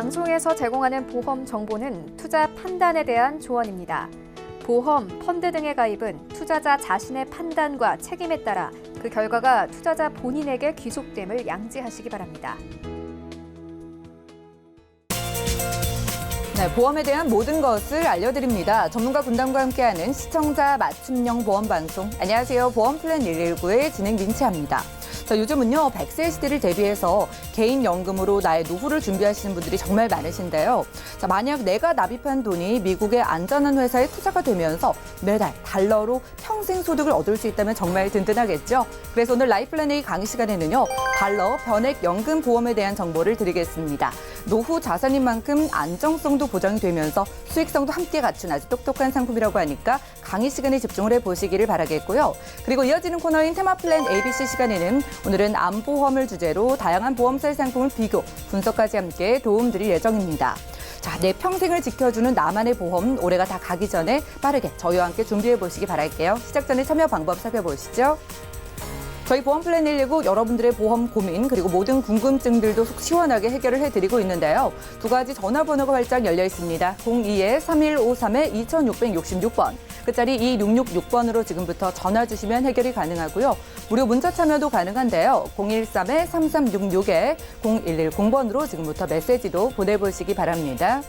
방송에서 제공하는 보험 정보는 투자 판단에 대한 조언입니다. 보험, 펀드 등의 가입은 투자자 자신의 판단과 책임에 따라 그 결과가 투자자 본인에게 귀속됨을 양지하시기 바랍니다. 네, 보험에 대한 모든 것을 알려드립니다. 전문가 군단과 함께하는 시청자 맞춤형 보험 방송. 안녕하세요. 보험 플랜 119의 진행 민채합니다. 자, 요즘은요, 100세 시대를 대비해서 개인 연금으로 나의 노후를 준비하시는 분들이 정말 많으신데요. 자, 만약 내가 납입한 돈이 미국의 안전한 회사에 투자가 되면서 매달 달러로 평생 소득을 얻을 수 있다면 정말 든든하겠죠. 그래서 오늘 라이플랜 A 강의 시간에는요, 달러 변액 연금 보험에 대한 정보를 드리겠습니다. 노후 자산인 만큼 안정성도 보장이 되면서 수익성도 함께 갖춘 아주 똑똑한 상품이라고 하니까 강의 시간에 집중을 해보시기를 바라겠고요. 그리고 이어지는 코너인 테마 플랜 ABC 시간에는 오늘은 암보험을 주제로 다양한 보험사의 상품을 비교, 분석까지 함께 도움드릴 예정입니다. 자, 내 평생을 지켜주는 나만의 보험, 올해가 다 가기 전에 빠르게 저희와 함께 준비해보시기 바랄게요. 시작 전에 참여 방법 살펴보시죠. 저희 보험 플랜 119 여러분들의 보험 고민 그리고 모든 궁금증들도 속 시원하게 해결을 해드리고 있는데요. 두 가지 전화번호가 활짝 열려 있습니다. 02-3153-2666번, 끝자리 2666번으로 지금부터 전화 주시면 해결이 가능하고요. 무료 문자 참여도 가능한데요. 013-3366-0110번으로 지금부터 메시지도 보내보시기 바랍니다.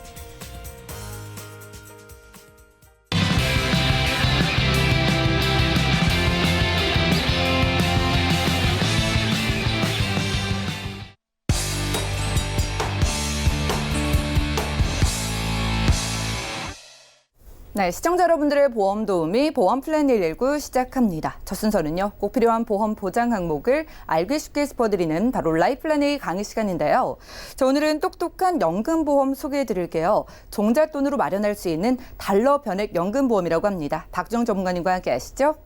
네, 시청자 여러분들의 보험 도우미 보험 플랜 119 시작합니다. 첫 순서는요, 꼭 필요한 보험 보장 항목을 알기 쉽게 짚어드리는 바로 라이플랜 A 강의 시간인데요. 자, 오늘은 똑똑한 연금보험 소개해드릴게요. 종잣돈으로 마련할 수 있는 달러 변액 연금보험이라고 합니다. 박정 전문가님과 함께 하시죠.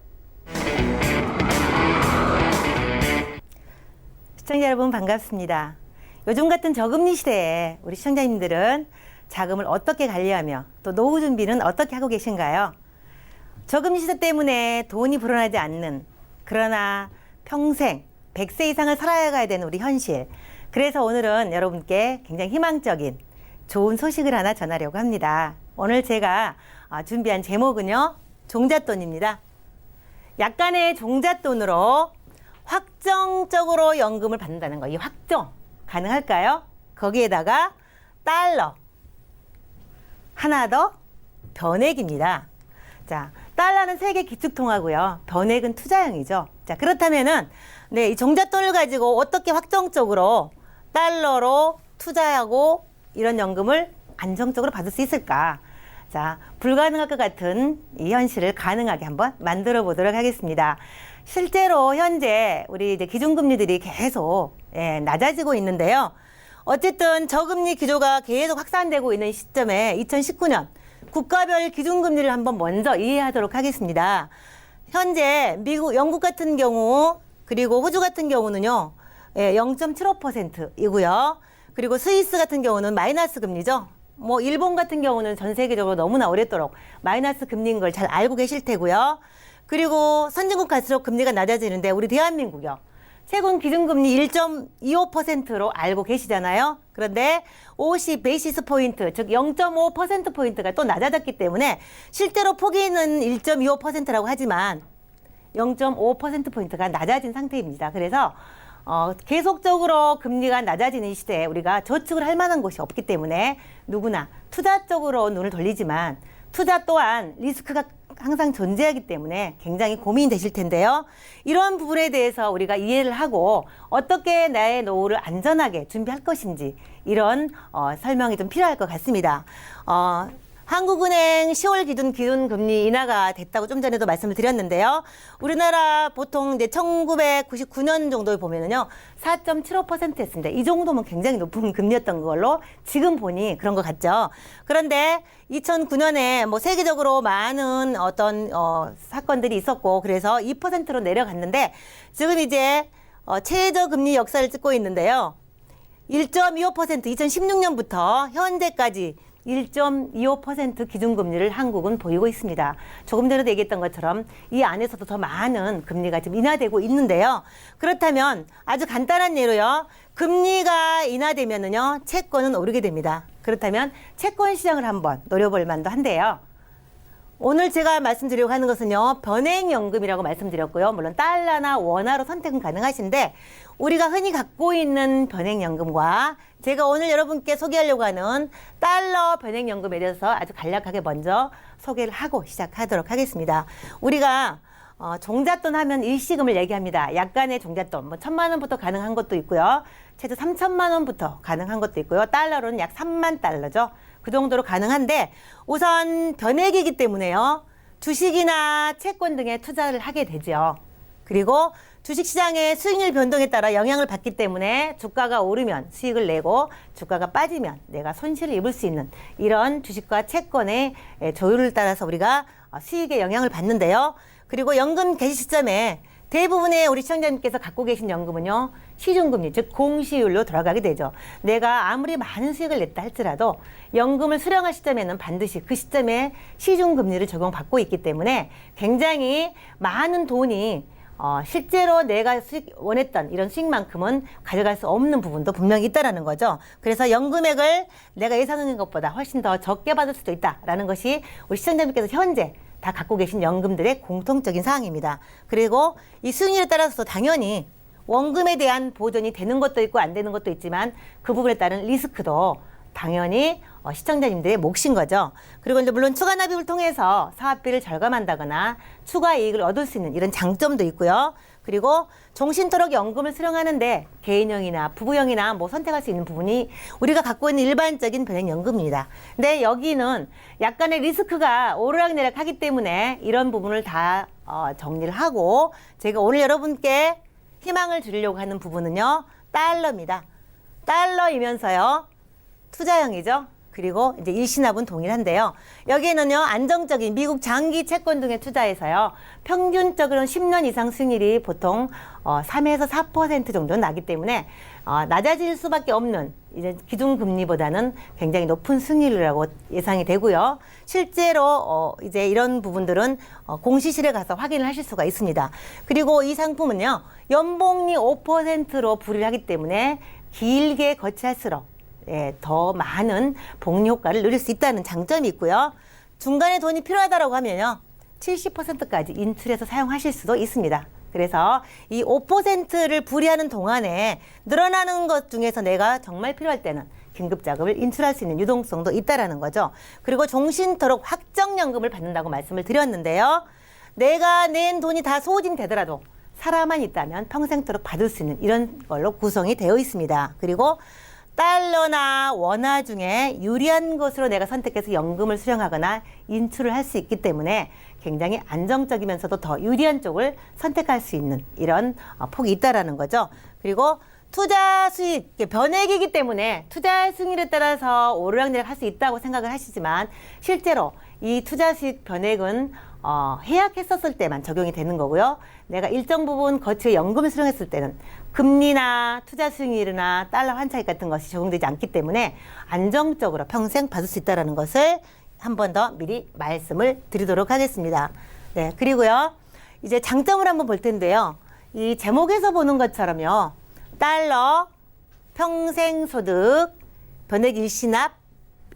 시청자 여러분 반갑습니다. 요즘 같은 저금리 시대에 우리 시청자님들은 자금을 어떻게 관리하며 또 노후 준비는 어떻게 하고 계신가요? 저금리 시대 때문에 돈이 불어나지 않는, 그러나 평생 100세 이상을 살아야 가야 되는 우리 현실. 그래서 오늘은 여러분께 굉장히 희망적인 좋은 소식을 하나 전하려고 합니다. 오늘 제가 준비한 제목은요, 종잣돈입니다. 약간의 종잣돈으로 확정적으로 연금을 받는다는 거, 이 확정 가능할까요? 거기에다가 달러 하나 더 변액입니다. 자, 달러는 세계 기축통화고요. 변액은 투자형이죠. 자, 그렇다면은 네, 이 종잣돈을 가지고 어떻게 확정적으로 달러로 투자하고 이런 연금을 안정적으로 받을 수 있을까? 자, 불가능할 것 같은 이 현실을 가능하게 한번 만들어 보도록 하겠습니다. 실제로 현재 우리 이제 기준금리들이 계속 낮아지고 있는데요. 어쨌든 저금리 기조가 계속 확산되고 있는 시점에 2019년 국가별 기준금리를 한번 먼저 이해하도록 하겠습니다. 현재 미국, 영국 같은 경우 그리고 호주 같은 경우는요, 0.75%이고요. 그리고 스위스 같은 경우는 마이너스 금리죠. 뭐 일본 같은 경우는 전 세계적으로 너무나 오랫도록 마이너스 금리인 걸 잘 알고 계실 테고요. 그리고 선진국 갈수록 금리가 낮아지는데 우리 대한민국이요, 세금 기준금리 1.25%로 알고 계시잖아요. 그런데 50 베이시스 포인트, 즉 0.5% 포인트가 또 낮아졌기 때문에 실제로 포기는 1.25%라고 하지만 0.5% 포인트가 낮아진 상태입니다. 그래서 계속적으로 금리가 낮아지는 시대에 우리가 저축을 할 만한 곳이 없기 때문에 누구나 투자 쪽으로 눈을 돌리지만 투자 또한 리스크가 항상 존재하기 때문에 굉장히 고민이 되실 텐데요. 이런 부분에 대해서 우리가 이해를 하고 어떻게 나의 노후를 안전하게 준비할 것인지 이런 설명이 좀 필요할 것 같습니다. 한국은행 10월 기준금리 인하가 됐다고 좀 전에도 말씀을 드렸는데요. 우리나라 보통 이제 1999년 정도에 보면은요, 4.75%였습니다. 이 정도면 굉장히 높은 금리였던 걸로 지금 보니 그런 것 같죠. 그런데 2009년에 뭐 세계적으로 많은 어떤 사건들이 있었고 그래서 2%로 내려갔는데 지금 이제 최저 금리 역사를 찍고 있는데요. 1.25% 2016년부터 현재까지 1.25% 기준금리를 한국은 보이고 있습니다. 조금 전에도 얘기했던 것처럼 이 안에서도 더 많은 금리가 지금 인하되고 있는데요. 그렇다면 아주 간단한 예로요. 금리가 인하되면은요, 채권은 오르게 됩니다. 그렇다면 채권 시장을 한번 노려볼 만도 한데요. 오늘 제가 말씀드리려고 하는 것은요, 변액연금이라고 말씀드렸고요. 물론 달러나 원화로 선택은 가능하신데, 우리가 흔히 갖고 있는 변액연금과 제가 오늘 여러분께 소개하려고 하는 달러 변액연금에 대해서 아주 간략하게 먼저 소개를 하고 시작하도록 하겠습니다. 우리가 종잣돈 하면 일시금을 얘기합니다. 약간의 종잣돈, 뭐 1,000만 원부터 가능한 것도 있고요. 최소 3,000만 원부터 가능한 것도 있고요. 달러로는 약 3만 달러죠. 그 정도로 가능한데 우선 변액이기 때문에요. 주식이나 채권 등에 투자를 하게 되죠. 그리고 주식시장의 수익률 변동에 따라 영향을 받기 때문에 주가가 오르면 수익을 내고 주가가 빠지면 내가 손실을 입을 수 있는 이런 주식과 채권의 조율을 따라서 우리가 수익에 영향을 받는데요. 그리고 연금 개시 시점에 대부분의 우리 시청자님께서 갖고 계신 연금은요, 시중금리, 즉 공시율로 돌아가게 되죠. 내가 아무리 많은 수익을 냈다 할지라도 연금을 수령할 시점에는 반드시 그 시점에 시중금리를 적용받고 있기 때문에 굉장히 많은 돈이 실제로 내가 원했던 이런 수익만큼은 가져갈 수 없는 부분도 분명히 있다라는 거죠. 그래서 연금액을 내가 예상한 것보다 훨씬 더 적게 받을 수도 있다라는 것이 우리 시청자님께서 현재 다 갖고 계신 연금들의 공통적인 사항입니다. 그리고 이 수익률에 따라서 당연히 원금에 대한 보존이 되는 것도 있고 안 되는 것도 있지만 그 부분에 따른 리스크도 당연히 시청자님들의 몫인 거죠. 그리고 이제 물론 추가 납입을 통해서 사업비를 절감한다거나 추가 이익을 얻을 수 있는 이런 장점도 있고요. 그리고 종신토록 연금을 수령하는데 개인형이나 부부형이나 뭐 선택할 수 있는 부분이 우리가 갖고 있는 일반적인 변액연금입니다. 근데 여기는 약간의 리스크가 오르락내락 하기 때문에 이런 부분을 다 정리를 하고 제가 오늘 여러분께 희망을 주려고 하는 부분은요, 달러입니다. 달러이면서요, 투자형이죠. 그리고 이제 일시납은 동일한데요. 여기에는요, 안정적인 미국 장기 채권 등에 투자해서요, 평균적으로는 10년 이상 수익률이 보통 3에서 4% 정도 나기 때문에 낮아질 수밖에 없는 이제 기준금리보다는 굉장히 높은 수익률이라고 예상이 되고요. 실제로 이제 이런 부분들은 공시실에 가서 확인을 하실 수가 있습니다. 그리고 이 상품은요, 연봉리 5%로 불을 하기 때문에 길게 거치할수록 더 많은 복리 효과를 누릴 수 있다는 장점이 있고요. 중간에 돈이 필요하다고 하면요, 70%까지 인출해서 사용하실 수도 있습니다. 그래서 이 5%를 불이하는 동안에 늘어나는 것 중에서 내가 정말 필요할 때는 긴급자금을 인출할 수 있는 유동성도 있다라는 거죠. 그리고 종신토록 확정연금을 받는다고 말씀을 드렸는데요. 내가 낸 돈이 다 소진되더라도 살아만 있다면 평생토록 받을 수 있는 이런 걸로 구성이 되어 있습니다. 그리고 달러나 원화 중에 유리한 것으로 내가 선택해서 연금을 수령하거나 인출을 할 수 있기 때문에 굉장히 안정적이면서도 더 유리한 쪽을 선택할 수 있는 이런 폭이 있다라는 거죠. 그리고 투자 수익, 변액이기 때문에 투자 수익률에 따라서 오르락내락 할 수 있다고 생각을 하시지만 실제로 이 투자 수익 변액은 해약했었을 때만 적용이 되는 거고요. 내가 일정 부분 거치에 연금을 수령했을 때는 금리나 투자 수익률이나 달러 환차익 같은 것이 적용되지 않기 때문에 안정적으로 평생 받을 수 있다는 것을 한 번 더 미리 말씀을 드리도록 하겠습니다. 네, 그리고요, 이제 장점을 한번 볼 텐데요. 이 제목에서 보는 것처럼요, 달러, 평생소득, 변액 일시납,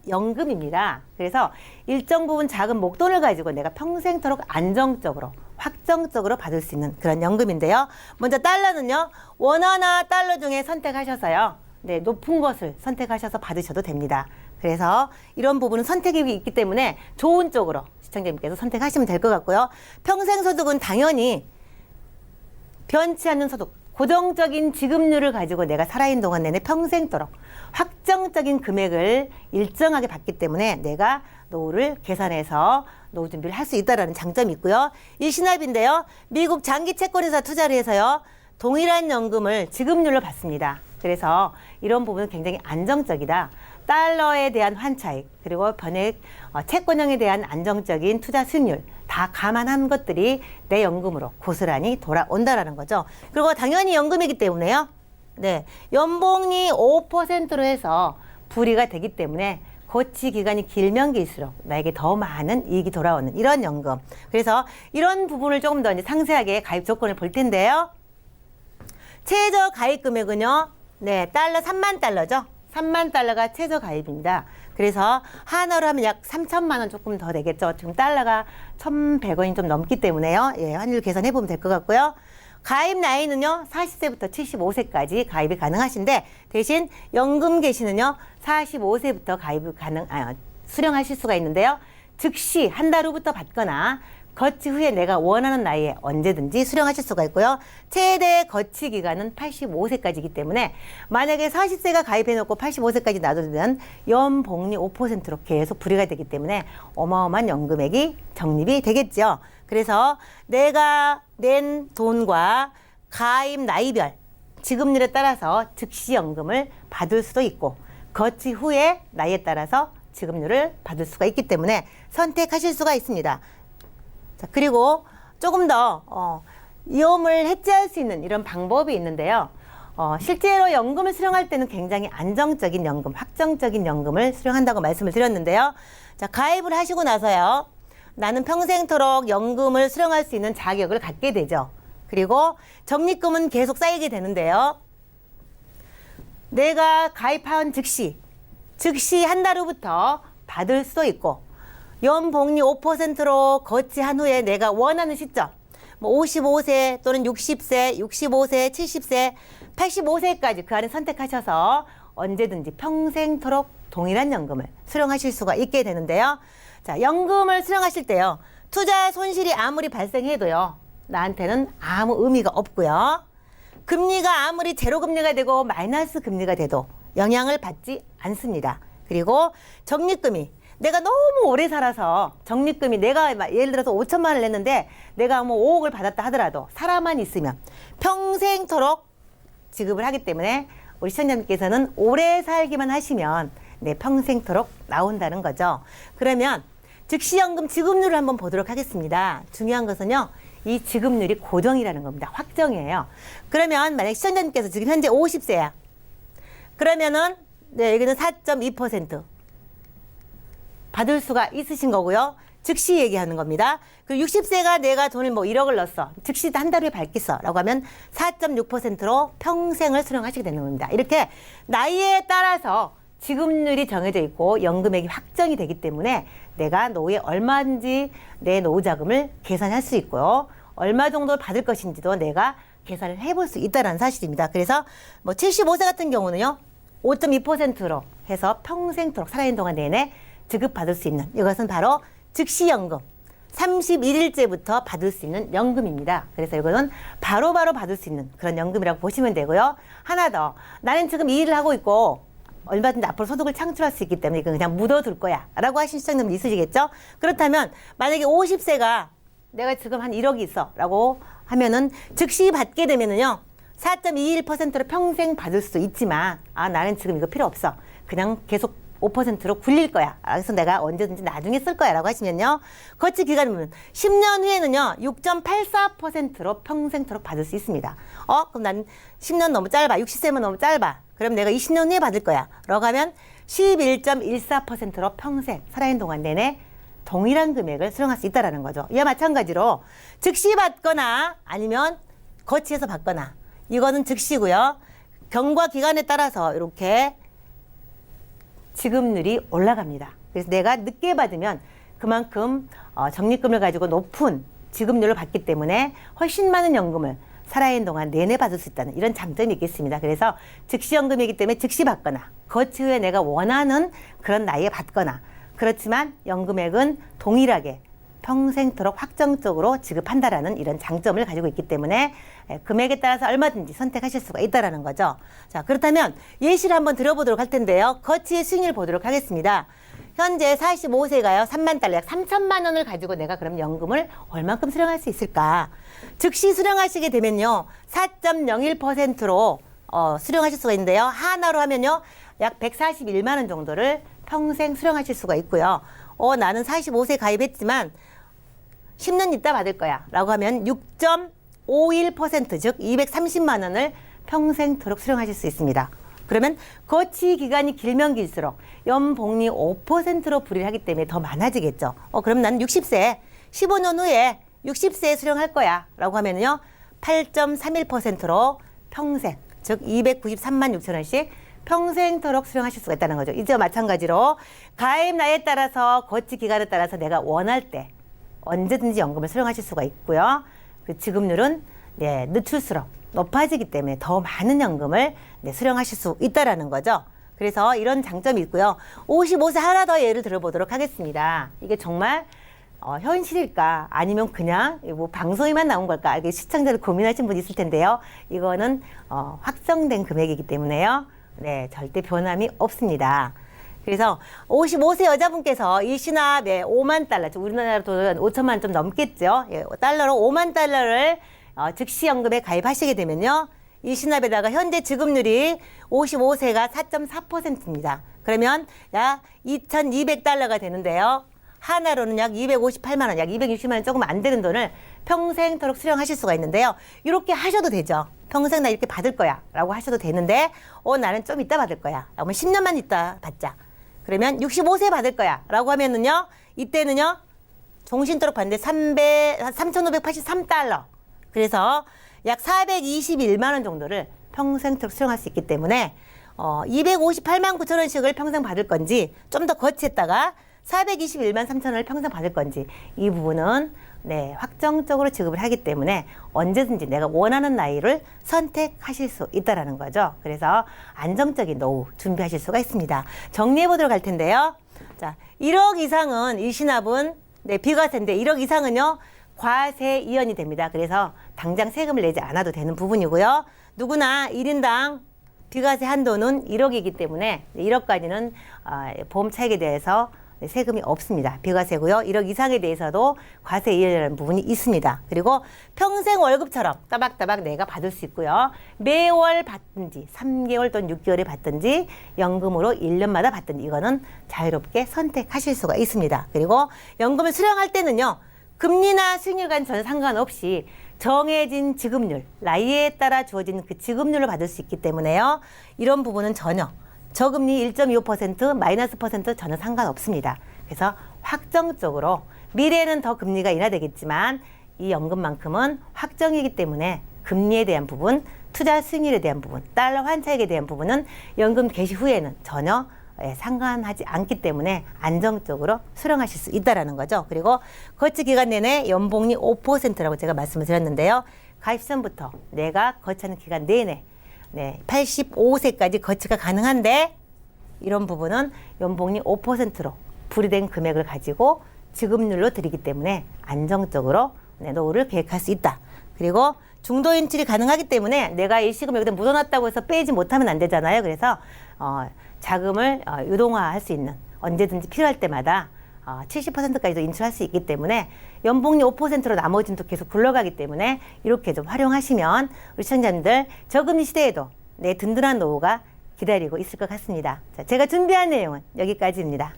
연금입니다. 그래서 일정 부분 작은 목돈을 가지고 내가 평생토록 안정적으로 확정적으로 받을 수 있는 그런 연금인데요. 먼저 달러는요, 원화나 달러 중에 선택하셔서요, 네, 높은 것을 선택하셔서 받으셔도 됩니다. 그래서 이런 부분은 선택이 있기 때문에 좋은 쪽으로 시청자님께서 선택하시면 될 것 같고요. 평생소득은 당연히 변치 않는 소득, 고정적인 지급률을 가지고 내가 살아있는 동안 내내 평생토록 확정적인 금액을 일정하게 받기 때문에 내가 노후를 계산해서 노후 준비를 할 수 있다는 장점이 있고요. 일시납인데요, 미국 장기 채권회사 투자를 해서요, 동일한 연금을 지급률로 받습니다. 그래서 이런 부분은 굉장히 안정적이다. 달러에 대한 환차익, 그리고 변액 채권형에 대한 안정적인 투자 수익률 다 감안한 것들이 내 연금으로 고스란히 돌아온다라는 거죠. 그리고 당연히 연금이기 때문에요, 네, 연봉이 5%로 해서 불이가 되기 때문에 거치 기간이 길면 길수록 나에게 더 많은 이익이 돌아오는 이런 연금. 그래서 이런 부분을 조금 더 이제 상세하게 가입 조건을 볼 텐데요. 최저 가입 금액은요. 네, 달러 3만 달러죠. 3만 달러가 최저 가입입니다. 그래서 한화로 하면 약 3천만 원 조금 더 되겠죠. 지금 달러가 1,100원이 좀 넘기 때문에요. 예, 환율 계산해 보면 될 것 같고요. 가입 나이는요, 40세부터 75세까지 가입이 가능하신데, 대신 연금 개시는요, 45세부터 가입이 수령하실 수가 있는데요. 즉시 한 달 후부터 받거나, 거치 후에 내가 원하는 나이에 언제든지 수령하실 수가 있고요. 최대 거치 기간은 85세까지이기 때문에 만약에 40세가 가입해놓고 85세까지 놔두면 연복리 5%로 계속 불이가 되기 때문에 어마어마한 연금액이 적립이 되겠죠. 그래서 내가 낸 돈과 가입 나이별 지급률에 따라서 즉시 연금을 받을 수도 있고 거치 후에 나이에 따라서 지급률을 받을 수가 있기 때문에 선택하실 수가 있습니다. 자, 그리고 조금 더 위험을 해지할 수 있는 이런 방법이 있는데요. 실제로 연금을 수령할 때는 굉장히 안정적인 연금, 확정적인 연금을 수령한다고 말씀을 드렸는데요. 자, 가입을 하시고 나서요. 나는 평생토록 연금을 수령할 수 있는 자격을 갖게 되죠. 그리고 적립금은 계속 쌓이게 되는데요. 내가 가입한 즉시 한 달 후부터 받을 수도 있고 연복리 5%로 거치한 후에 내가 원하는 시점, 뭐 55세 또는 60세, 65세, 70세, 85세까지 그 안에 선택하셔서 언제든지 평생토록 동일한 연금을 수령하실 수가 있게 되는데요. 자, 연금을 수령하실 때요. 투자 손실이 아무리 발생해도요. 나한테는 아무 의미가 없고요. 금리가 아무리 제로 금리가 되고 마이너스 금리가 돼도 영향을 받지 않습니다. 그리고 적립금이 내가 너무 오래 살아서 적립금이 내가 예를 들어서 5천만 원을 냈는데 내가 뭐 5억을 받았다 하더라도 살아만 있으면 평생토록 지급을 하기 때문에 우리 시청자님께서는 오래 살기만 하시면 네, 평생토록 나온다는 거죠. 그러면 즉시연금 지급률을 한번 보도록 하겠습니다. 중요한 것은요. 이 지급률이 고정이라는 겁니다. 확정이에요. 그러면 만약 시청자님께서 지금 현재 50세야. 그러면은 네, 여기는 4.2% 받을 수가 있으신 거고요. 즉시 얘기하는 겁니다. 그리고 60세가 내가 돈을 뭐 1억을 넣었어. 즉시 한 달 후에 받겠어. 라고 하면 4.6%로 평생을 수령하시게 되는 겁니다. 이렇게 나이에 따라서 지급률이 정해져 있고 연금액이 확정이 되기 때문에 내가 노후에 얼마인지 내 노후 자금을 계산할 수 있고요. 얼마 정도 받을 것인지도 내가 계산을 해볼 수 있다는 사실입니다. 그래서 뭐 75세 같은 경우는요. 5.2%로 해서 평생토록 살아있는 동안 내내 지급받을 수 있는 이것은 바로 즉시연금 31일째부터 받을 수 있는 연금입니다. 그래서 이거는 바로바로 받을 수 있는 그런 연금이라고 보시면 되고요. 하나 더 나는 지금 이 일을 하고 있고 얼마든지 앞으로 소득을 창출할 수 있기 때문에 이건 그냥 묻어둘 거야 라고 하신 시청자분 있으시겠죠? 그렇다면 만약에 50세가 내가 지금 한 1억이 있어 라고 하면은 즉시 받게 되면은요 4.21%로 평생 받을 수도 있지만 나는 지금 이거 필요 없어 그냥 계속 5%로 굴릴 거야. 그래서 내가 언제든지 나중에 쓸 거야. 라고 하시면요. 거치 기간은 10년 후에는요. 6.84%로 평생토록 받을 수 있습니다. 그럼 난 10년 너무 짧아. 60세면 너무 짧아. 그럼 내가 20년 후에 받을 거야. 라고 하면 11.14%로 평생 살아있는 동안 내내 동일한 금액을 수령할 수 있다는 거죠. 이와 마찬가지로 즉시 받거나 아니면 거치해서 받거나 이거는 즉시고요. 경과 기간에 따라서 이렇게 지급률이 올라갑니다. 그래서 내가 늦게 받으면 그만큼 적립금을 가지고 높은 지급률을 받기 때문에 훨씬 많은 연금을 살아있는 동안 내내 받을 수 있다는 이런 장점이 있겠습니다. 그래서 즉시연금이기 때문에 즉시 받거나 거치 후에 내가 원하는 그런 나이에 받거나 그렇지만 연금액은 동일하게 평생토록 확정적으로 지급한다라는 이런 장점을 가지고 있기 때문에 금액에 따라서 얼마든지 선택하실 수가 있다라는 거죠. 자, 그렇다면 예시를 한번 들어보도록 할 텐데요. 거치의 수익률 보도록 하겠습니다. 현재 45세가요. 3만 달러, 약 3천만 원을 가지고 내가 그럼 연금을 얼만큼 수령할 수 있을까? 즉시 수령하시게 되면요. 4.01%로 수령하실 수가 있는데요. 하나로 하면요. 약 141만 원 정도를 평생 수령하실 수가 있고요. 나는 45세 가입했지만 10년 있다 받을 거야 라고 하면 6.51% 즉 230만 원을 평생토록 수령하실 수 있습니다. 그러면 거치 기간이 길면 길수록 연복리 5%로 불이를 하기 때문에 더 많아지겠죠. 그럼 나는 60세, 15년 후에 60세에 수령할 거야 라고 하면요 8.31%로 평생, 즉 293만 6천 원씩 평생토록 수령하실 수가 있다는 거죠. 이제 마찬가지로 가입 나이에 따라서 거치 기간에 따라서 내가 원할 때 언제든지 연금을 수령하실 수가 있고요. 그 지급률은 늦출수록 높아지기 때문에 더 많은 연금을 수령하실 수 있다라는 거죠. 그래서 이런 장점이 있고요. 55세 하나 더 예를 들어보도록 하겠습니다. 이게 정말 현실일까 아니면 그냥 뭐 방송에만 나온 걸까 이게 시청자들 고민하신 분 있을 텐데요. 이거는 확정된 금액이기 때문에요. 네, 절대 변함이 없습니다. 그래서 55세 여자분께서 일시납에 5만 달러, 우리나라 돈 5천만 원 좀 넘겠죠. 달러로 5만 달러를 즉시 연금에 가입하시게 되면요. 일시납에다가 현재 지급률이 55세가 4.4%입니다. 그러면 약 2,200달러가 되는데요. 하나로는 약 258만 원, 약 260만 원 조금 안 되는 돈을 평생토록 수령하실 수가 있는데요. 이렇게 하셔도 되죠. 평생 나 이렇게 받을 거야 라고 하셔도 되는데 나는 좀 이따 받을 거야. 그러면 10년만 있다 받자. 그러면 65세 받을 거야 라고 하면은요. 이때는요. 종신토록 받는데 3,583달러. 그래서 약 421만 원 정도를 평생토록 수령할 수 있기 때문에 258만 9천 원씩을 평생 받을 건지 좀 더 거치했다가 421만 3천 원을 평생 받을 건지 이 부분은 확정적으로 지급을 하기 때문에 언제든지 내가 원하는 나이를 선택하실 수 있다라는 거죠. 그래서 안정적인 노후 준비하실 수가 있습니다. 정리해 보도록 할 텐데요. 자, 1억 이상은 일시납은 비과세인데 1억 이상은요. 과세 이연이 됩니다. 그래서 당장 세금을 내지 않아도 되는 부분이고요. 누구나 1인당 비과세 한도는 1억이기 때문에 1억까지는 보험 차익에 대해서 세금이 없습니다. 비과세고요. 1억 이상에 대해서도 과세 이연이라는 부분이 있습니다. 그리고 평생 월급처럼 따박따박 내가 받을 수 있고요. 매월 받든지 3개월 또는 6개월에 받든지 연금으로 1년마다 받든지 이거는 자유롭게 선택하실 수가 있습니다. 그리고 연금을 수령할 때는요. 금리나 수익률과는 전혀 상관없이 정해진 지급률, 나이에 따라 주어진 그 지급률을 받을 수 있기 때문에요. 이런 부분은 전혀 저금리 1.25% 마이너스 퍼센트 전혀 상관없습니다. 그래서 확정적으로 미래에는 더 금리가 인하되겠지만 이 연금만큼은 확정이기 때문에 금리에 대한 부분, 투자 수익률에 대한 부분, 달러 환차익에 대한 부분은 연금 개시 후에는 전혀 상관하지 않기 때문에 안정적으로 수령하실 수 있다는 거죠. 그리고 거치 기간 내내 연복리 5%라고 제가 말씀을 드렸는데요. 가입 전부터 내가 거치하는 기간 내내 85세까지 거치가 가능한데 이런 부분은 연복리 5%로 불이된 금액을 가지고 지급률로 드리기 때문에 안정적으로 노후를 계획할 수 있다. 그리고 중도 인출이 가능하기 때문에 내가 일시금 여기다 묻어놨다고 해서 빼지 못하면 안 되잖아요. 그래서 자금을 유동화할 수 있는 언제든지 필요할 때마다 70%까지도 인출할 수 있기 때문에 연복리 5%로 나머지는 또 계속 굴러가기 때문에 이렇게 좀 활용하시면 우리 시청자님들 저금리 시대에도 든든한 노후가 기다리고 있을 것 같습니다. 자, 제가 준비한 내용은 여기까지입니다.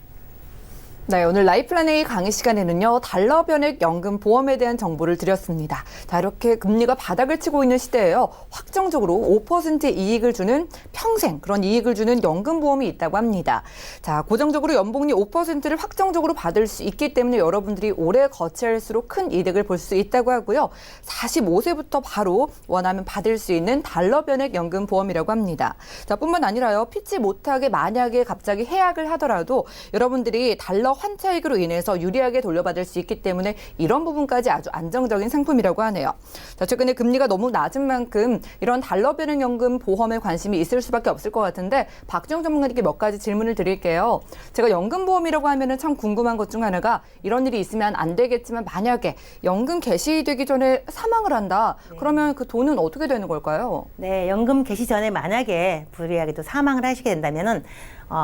네, 오늘 라이플라네이 강의 시간에는요, 달러 변액 연금 보험에 대한 정보를 드렸습니다. 자, 이렇게 금리가 바닥을 치고 있는 시대에요, 확정적으로 5%의 이익을 주는 평생 그런 이익을 주는 연금 보험이 있다고 합니다. 자, 고정적으로 연복리 5%를 확정적으로 받을 수 있기 때문에 여러분들이 오래 거치할수록 큰 이득을 볼 수 있다고 하고요. 45세부터 바로 원하면 받을 수 있는 달러 변액 연금 보험이라고 합니다. 자, 뿐만 아니라요, 피치 못하게 만약에 갑자기 해약을 하더라도 여러분들이 달러 환차익으로 인해서 유리하게 돌려받을 수 있기 때문에 이런 부분까지 아주 안정적인 상품이라고 하네요. 자, 최근에 금리가 너무 낮은 만큼 이런 달러 변액 연금 보험에 관심이 있을 수밖에 없을 것 같은데 박지영 전문가님께 몇 가지 질문을 드릴게요. 제가 연금 보험이라고 하면은 참 궁금한 것 중 하나가 이런 일이 있으면 안 되겠지만 만약에 연금 개시되기 전에 사망을 한다. 그러면 그 돈은 어떻게 되는 걸까요? 네, 연금 개시 전에 만약에 불리하게도 사망을 하시게 된다면은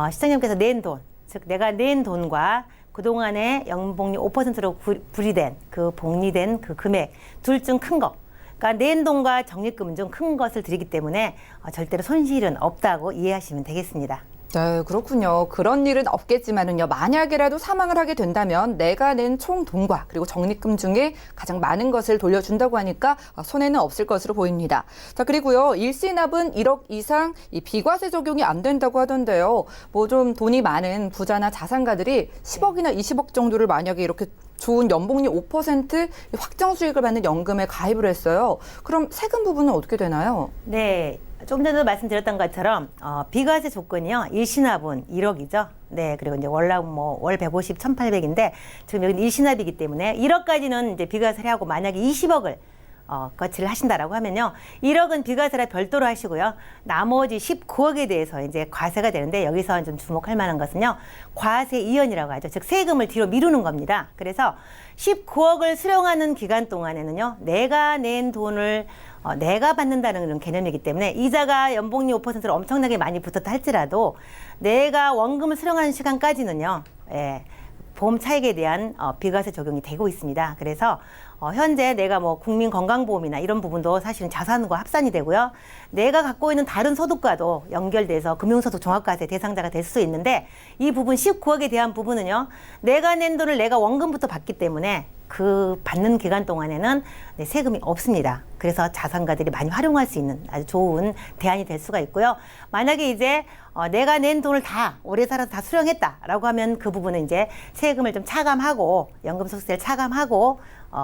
시청자님께서 낸 돈, 즉 내가 낸 돈과 그동안에 연복리 5%로 불이된 그 복리된 그 금액 둘 중 큰 거, 그러니까 낸 돈과 적립금 중 큰 것을 드리기 때문에 절대로 손실은 없다고 이해하시면 되겠습니다. 네, 그렇군요. 그런 일은 없겠지만은요. 만약에라도 사망을 하게 된다면 내가 낸 총 돈과 그리고 적립금 중에 가장 많은 것을 돌려준다고 하니까 손해는 없을 것으로 보입니다. 자, 그리고요. 일시납은 1억 이상 이 비과세 적용이 안 된다고 하던데요. 뭐 좀 돈이 많은 부자나 자산가들이 10억이나 20억 정도를 만약에 이렇게 좋은 연봉률 5% 확정 수익을 받는 연금에 가입을 했어요. 그럼 세금 부분은 어떻게 되나요? 네. 조금 전에도 말씀드렸던 것처럼 비과세 조건이요. 일시납은 1억이죠. 네. 그리고 이제 월납은 월 150, 1,800인데 지금 여기는 일시납이기 때문에 1억까지는 이제 비과세를 하고 만약에 20억을 거치를 하신다라고 하면요. 1억은 비과세라 별도로 하시고요. 나머지 19억에 대해서 이제 과세가 되는데 여기서 좀 주목할 만한 것은요. 과세 이연이라고 하죠. 즉 세금을 뒤로 미루는 겁니다. 그래서 19억을 수령하는 기간 동안에는요. 내가 낸 돈을 내가 받는다는 그런 개념이기 때문에 이자가 연봉률 5%로 엄청나게 많이 붙었다 할지라도 내가 원금을 수령하는 시간까지는요. 예, 보험 차익에 대한 비과세 적용이 되고 있습니다. 그래서 현재 내가 뭐 국민건강보험이나 이런 부분도 사실은 자산과 합산이 되고요. 내가 갖고 있는 다른 소득과도 연결돼서 금융소득 종합과세 대상자가 될 수 있는데 이 부분 19억에 대한 부분은요. 내가 낸 돈을 내가 원금부터 받기 때문에 그 받는 기간 동안에는 세금이 없습니다. 그래서 자산가들이 많이 활용할 수 있는 아주 좋은 대안이 될 수가 있고요. 만약에 이제 내가 낸 돈을 다 오래 살아서 다 수령했다라고 하면 그 부분은 이제 세금을 좀 차감하고 연금소득세를 차감하고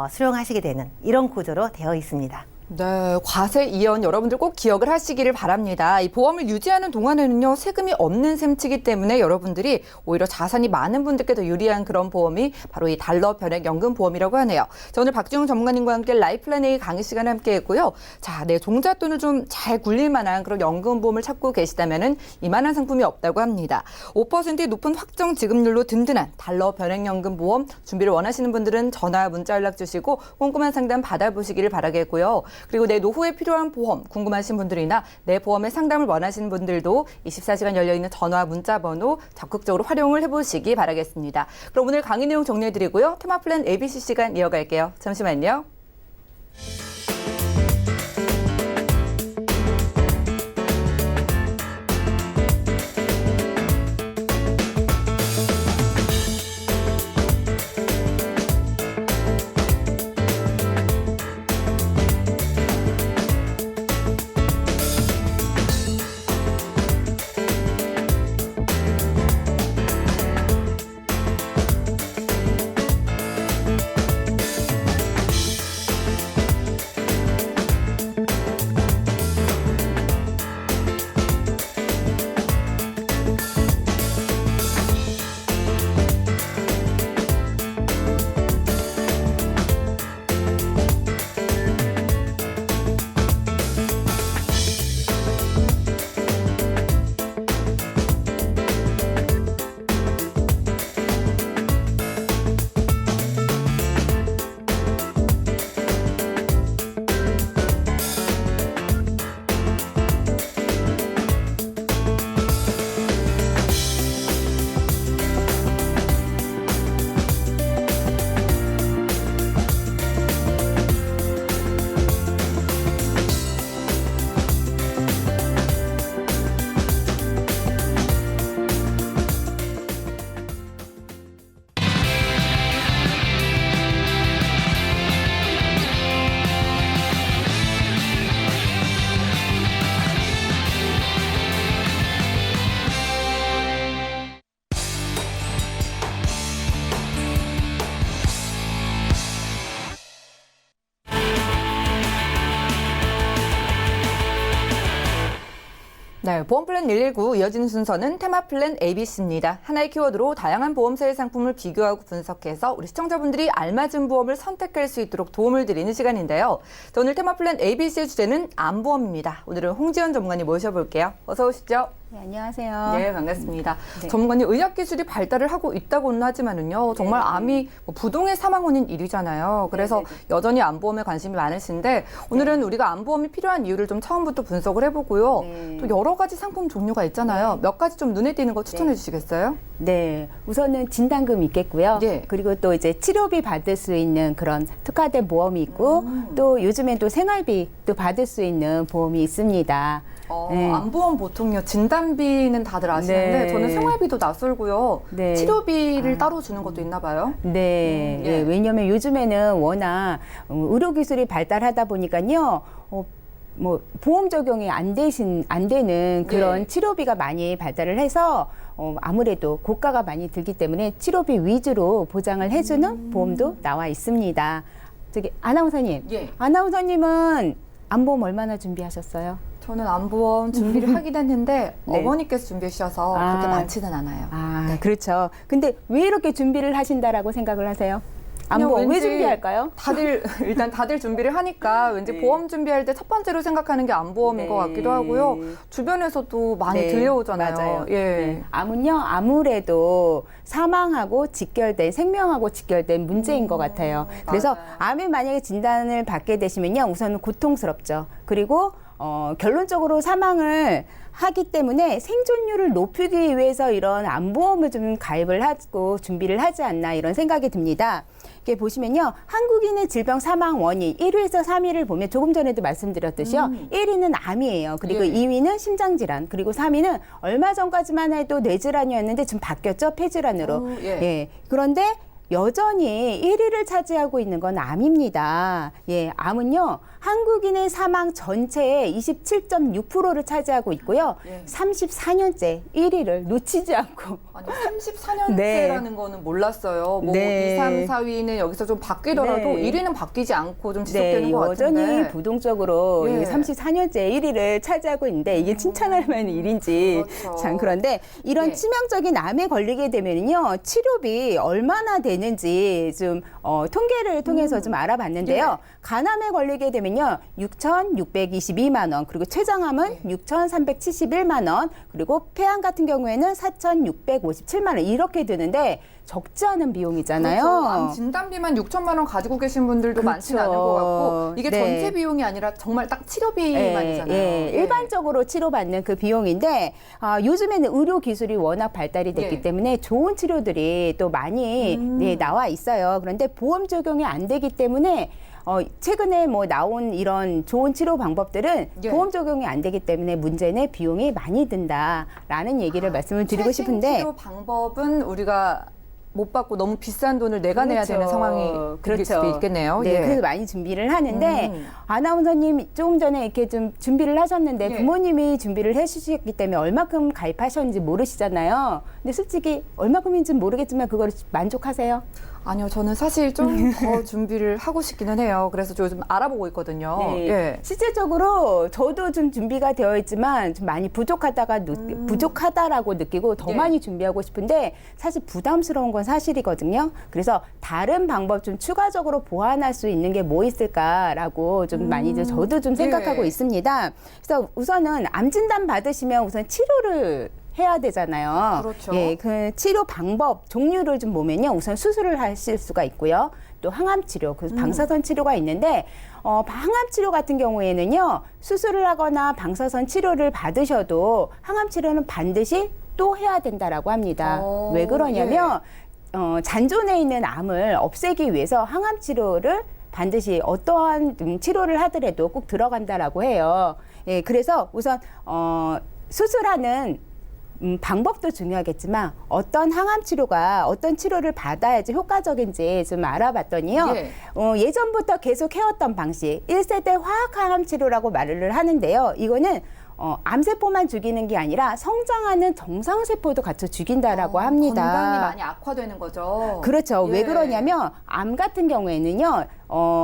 수령하시게 되는 이런 구조로 되어 있습니다. 네, 과세 이연 여러분들 꼭 기억을 하시기를 바랍니다. 이 보험을 유지하는 동안에는요, 세금이 없는 셈치기 때문에 여러분들이 오히려 자산이 많은 분들께 더 유리한 그런 보험이 바로 이 달러 변액 연금 보험이라고 하네요. 자, 오늘 박지웅 전문가님과 함께 라이플랜 A 강의 시간에 함께 했고요. 자, 네, 종잣돈을 좀 잘 굴릴 만한 그런 연금 보험을 찾고 계시다면은 이만한 상품이 없다고 합니다. 5%의 높은 확정 지급률로 든든한 달러 변액 연금 보험 준비를 원하시는 분들은 전화, 문자 연락 주시고 꼼꼼한 상담 받아보시기를 바라겠고요. 그리고 내 노후에 필요한 보험 궁금하신 분들이나 내 보험의 상담을 원하시는 분들도 24시간 열려있는 전화 문자 번호 적극적으로 활용을 해보시기 바라겠습니다. 그럼 오늘 강의 내용 정리해드리고요. 테마플랜 ABC 시간 이어갈게요. 잠시만요. 네, 보험플랜 119 이어지는 순서는 테마플랜 ABC입니다. 하나의 키워드로 다양한 보험사의 상품을 비교하고 분석해서 우리 시청자분들이 알맞은 보험을 선택할 수 있도록 도움을 드리는 시간인데요. 자, 오늘 테마플랜 ABC의 주제는 암보험입니다. 오늘은 홍지연 전문가님 모셔볼게요. 어서 오십시오. 네, 안녕하세요. 네, 반갑습니다. 네. 전문가님, 의학기술이 발달을 하고 있다고는 하지만은요, 정말 암이 부동의 사망 원인 1위잖아요. 그래서 여전히 암보험에 관심이 많으신데, 오늘은 우리가 암보험이 필요한 이유를 좀 처음부터 분석을 해보고요. 네. 또 여러 가지 상품 종류가 있잖아요. 몇 가지 좀 눈에 띄는 거 추천해 주시겠어요? 네, 우선은 진단금 있겠고요. 예. 그리고 또 이제 치료비 받을 수 있는 그런 특화된 보험이 있고, 또 요즘엔 또 생활비 또 받을 수 있는 보험이 있습니다. 네. 안보험 보통요 진단비는 다들 아시는데 네. 저는 생활비도 낯설고요. 네. 치료비를 따로 주는 것도 있나 봐요. 네, 예. 예, 왜냐하면 요즘에는 워낙 의료 기술이 발달하다 보니까요. 뭐 보험 적용이 안 되는 그런 예. 치료비가 많이 발달을 해서 아무래도 고가가 많이 들기 때문에 치료비 위주로 보장을 해주는 보험도 나와 있습니다. 저기 아나운서님, 예. 아나운서님은 안보험 얼마나 준비하셨어요? 저는 안보험 준비를 하긴 했는데 네. 어머니께서 준비해 주셔서 그렇게 아. 많지는 않아요. 아, 그렇죠. 근데 왜 이렇게 준비를 하신다라고 생각을 하세요? 안보험 왜 왠지 준비할까요? 일단 다들 준비를 하니까 왠지 네. 보험 준비할 때 첫 번째로 생각하는 게 안보험인 네. 것 같기도 하고요. 주변에서도 많이 네, 들려오잖아요. 맞아요. 예. 네. 암은요, 아무래도 사망하고 직결된, 생명하고 직결된 문제인 것 같아요. 그래서 맞아요. 암에 만약에 진단을 받게 되시면요, 우선은 고통스럽죠. 그리고 결론적으로 사망을 하기 때문에 생존율을 높이기 위해서 이런 암보험을 좀 가입을 하고 준비를 하지 않나 이런 생각이 듭니다. 이렇게 보시면요. 한국인의 질병 사망 원인 1위에서 3위를 보면 조금 전에도 말씀드렸듯이요. 1위는 암이에요. 그리고 예. 2위는 심장질환, 그리고 3위는 얼마 전까지만 해도 뇌질환이었는데 지금 바뀌었죠. 폐질환으로. 예. 예. 그런데 여전히 1위를 차지하고 있는 건 암입니다. 예, 암은요, 한국인의 사망 전체의 27.6%를 차지하고 있고요. 예. 34년째 1위를 놓치지 않고. 아니 34년째라는 네. 거는 몰랐어요. 뭐 네. 2, 3, 4위는 여기서 좀 바뀌더라도 네. 1위는 바뀌지 않고 좀 지속되는 네, 것 같은데. 여전히 부동적으로 예. 34년째 1위를 차지하고 있는데 이게 칭찬할 만한 일인지 그렇죠. 참 그런데 이런 예. 치명적인 암에 걸리게 되면요 치료비 얼마나 되는지 좀 통계를 통해서 좀 알아봤는데요. 예. 간암에 걸리게 되면요 6,622만 원 그리고 췌장암은 6,371만 원 그리고 폐암 같은 경우에는 4,657만 원 이렇게 드는데 적지 않은 비용이잖아요. 그렇죠. 암 진단비만 6천만 원 가지고 계신 분들도 그렇죠. 많지는 않은 것 같고 이게 네. 전체 비용이 아니라 정말 딱 치료비만이잖아요. 예, 일반적으로 치료받는 그 비용인데 요즘에는 의료 기술이 워낙 발달이 됐기 예. 때문에 좋은 치료들이 또 많이 네, 나와 있어요. 그런데 보험 적용이 안 되기 때문에 최근에 뭐 나온 이런 좋은 치료 방법들은 예. 보험 적용이 안 되기 때문에 문제는 비용이 많이 든다라는 얘기를 말씀을 드리고 최신 싶은데 치료 방법은 우리가 못 받고 너무 비싼 돈을 내가 내야 되는 상황이 될 수도 있겠네요. 네, 예. 그래서 많이 준비를 하는데 아나운서님 조금 전에 이렇게 좀 준비를 하셨는데 예. 부모님이 준비를 해주셨기 때문에 얼마큼 가입하셨는지 모르시잖아요. 근데 솔직히 얼마큼인지는 모르겠지만 그걸 만족하세요? 아니요, 저는 사실 좀 더 준비를 하고 싶기는 해요. 그래서 요즘 알아보고 있거든요. 네. 예. 실제적으로 저도 좀 준비가 되어 있지만 좀 많이 부족하다라고 느끼고 더 예. 많이 준비하고 싶은데 사실 부담스러운 건 사실이거든요. 그래서 다른 방법 좀 추가적으로 보완할 수 있는 게 뭐 있을까라고 좀 많이 이제 저도 좀 생각하고 예. 있습니다. 그래서 우선은 암 진단 받으시면 우선 치료를 해야 되잖아요. 그렇죠. 예, 그 치료 방법 종류를 좀 보면요. 우선 수술을 하실 수가 있고요. 또 항암 치료, 그 방사선 치료가 있는데 항암 치료 같은 경우에는요. 수술을 하거나 방사선 치료를 받으셔도 항암 치료는 반드시 또 해야 된다라고 합니다. 오, 왜 그러냐면 잔존에 있는 암을 없애기 위해서 항암 치료를 반드시 어떠한 치료를 하더라도 꼭 들어간다라고 해요. 예, 그래서 우선 수술하는 방법도 중요하겠지만 어떤 항암 치료가 어떤 치료를 받아야지 효과적인지 좀 알아봤더니요. 예. 예전부터 계속 해왔던 방식 1세대 화학 항암 치료라고 말을 하는데요. 이거는 암세포만 죽이는 게 아니라 성장하는 정상세포도 같이 죽인다라고 합니다. 건강이 많이 악화되는 거죠. 그렇죠. 예. 왜 그러냐면 암 같은 경우에는요.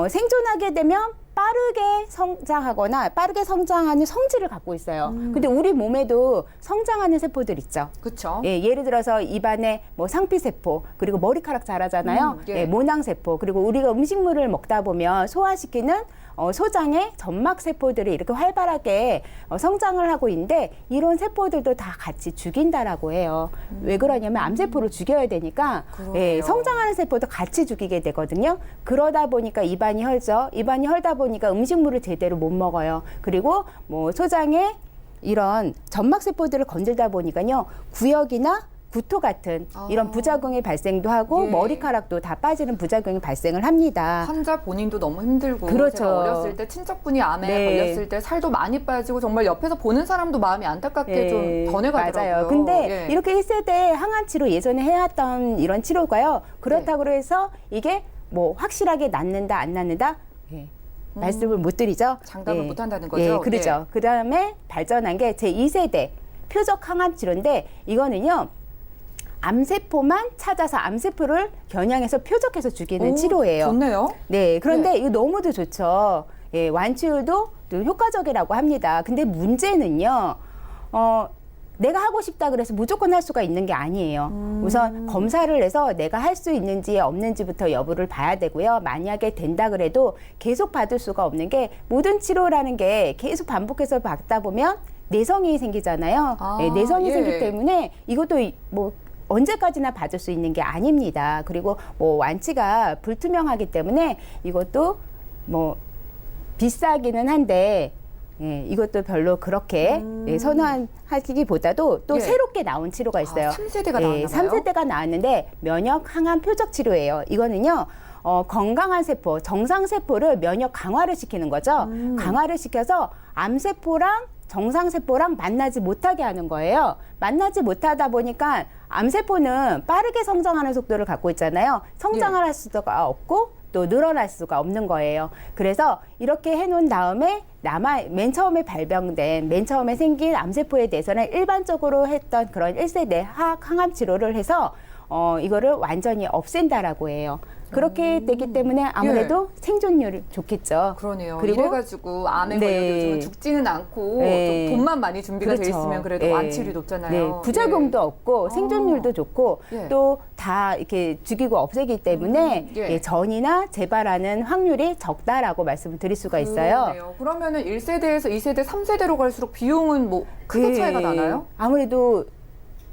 생존하게 되면 빠르게 성장하거나 빠르게 성장하는 성질을 갖고 있어요. 근데 우리 몸에도 성장하는 세포들 있죠. 그렇죠. 예, 예를 들어서 입안에 뭐 상피세포, 그리고 머리카락 자라잖아요. 예. 예, 모낭세포, 그리고 우리가 음식물을 먹다 보면 소화시키는 소장의 점막세포들이 이렇게 활발하게 성장을 하고 있는데 이런 세포들도 다 같이 죽인다라고 해요. 왜 그러냐면 암세포를 죽여야 되니까 예, 그러네요. 성장하는 세포도 같이 죽이게 되거든요. 그러다 보니까 입안이 헐죠. 입안이 헐다 보니까 음식물을 제대로 못 먹어요. 그리고 뭐 소장의 이런 점막세포들을 건들다 보니까요. 구역이나 구토 같은 이런 부작용이 발생도 하고 예. 머리카락도 다 빠지는 부작용이 발생을 합니다. 환자 본인도 너무 힘들고 그렇죠. 제가 어렸을 때 친척분이 암에 네. 걸렸을 때 살도 많이 빠지고 정말 옆에서 보는 사람도 마음이 안타깝게 예, 좀 변해가더라고요. 맞아요. 근데 예. 이렇게 1세대 항암 치료 예전에 해왔던 이런 치료가요. 그렇다고 해서 이게 뭐 확실하게 낫는다 안 낫는다 예, 말씀을 못 드리죠. 장담을 예. 못 한다는 거죠? 예, 그렇죠. 그다음에 발전한 게 제2세대 표적 항암 치료인데 이거는요. 암세포만 찾아서 암세포를 겨냥해서 표적해서 죽이는 오, 치료예요. 좋네요. 네, 그런데 이거 너무도 좋죠. 예, 완치율도 또 효과적이라고 합니다. 근데 문제는요, 내가 하고 싶다 그래서 무조건 할 수가 있는 게 아니에요. 우선 검사를 해서 내가 할 수 있는지 없는지부터 여부를 봐야 되고요. 만약에 된다 그래도 계속 받을 수가 없는 게 모든 치료라는 게 계속 반복해서 받다 보면 내성이 생기잖아요. 아, 예, 내성이 예. 생기기 때문에 이것도 뭐 언제까지나 받을 수 있는 게 아닙니다. 그리고 뭐 완치가 불투명하기 때문에 이것도 뭐 비싸기는 한데 예, 이것도 별로 그렇게 예, 선호하기보다도 또 예. 새롭게 나온 치료가 있어요. 3세대가 나왔나 봐요? 3세대가 나왔는데 면역 항암 표적 치료예요. 이거는요. 건강한 세포, 정상 세포를 면역 강화를 시키는 거죠. 강화를 시켜서 암세포랑 정상 세포랑 만나지 못하게 하는 거예요. 만나지 못하다 보니까 암세포는 빠르게 성장하는 속도를 갖고 있잖아요. 성장을 할 수가 없고 또 늘어날 수가 없는 거예요. 그래서 이렇게 해놓은 다음에 맨 처음에 맨 처음에 생긴 암세포에 대해서는 일반적으로 했던 그런 1세대 항암 치료를 해서 이거를 완전히 없앤다라고 해요. 그렇게 되기 때문에 아무래도 생존율이 좋겠죠. 그러네요. 그리고 이래가지고 암에 네. 걸려도 요즘은 죽지는 않고 네. 또 돈만 많이 준비가 돼 그렇죠. 있으면 그래도 예. 완치율이 높잖아요. 네, 부작용도 없고 생존율도 좋고 예. 또 다 이렇게 죽이고 없애기 때문에 예. 예, 전이나 재발하는 확률이 적다라고 말씀을 드릴 수가 있어요. 그러네요. 그러면은 1세대에서 2세대, 3세대로 갈수록 비용은 뭐 크게 예. 차이가 나나요? 아무래도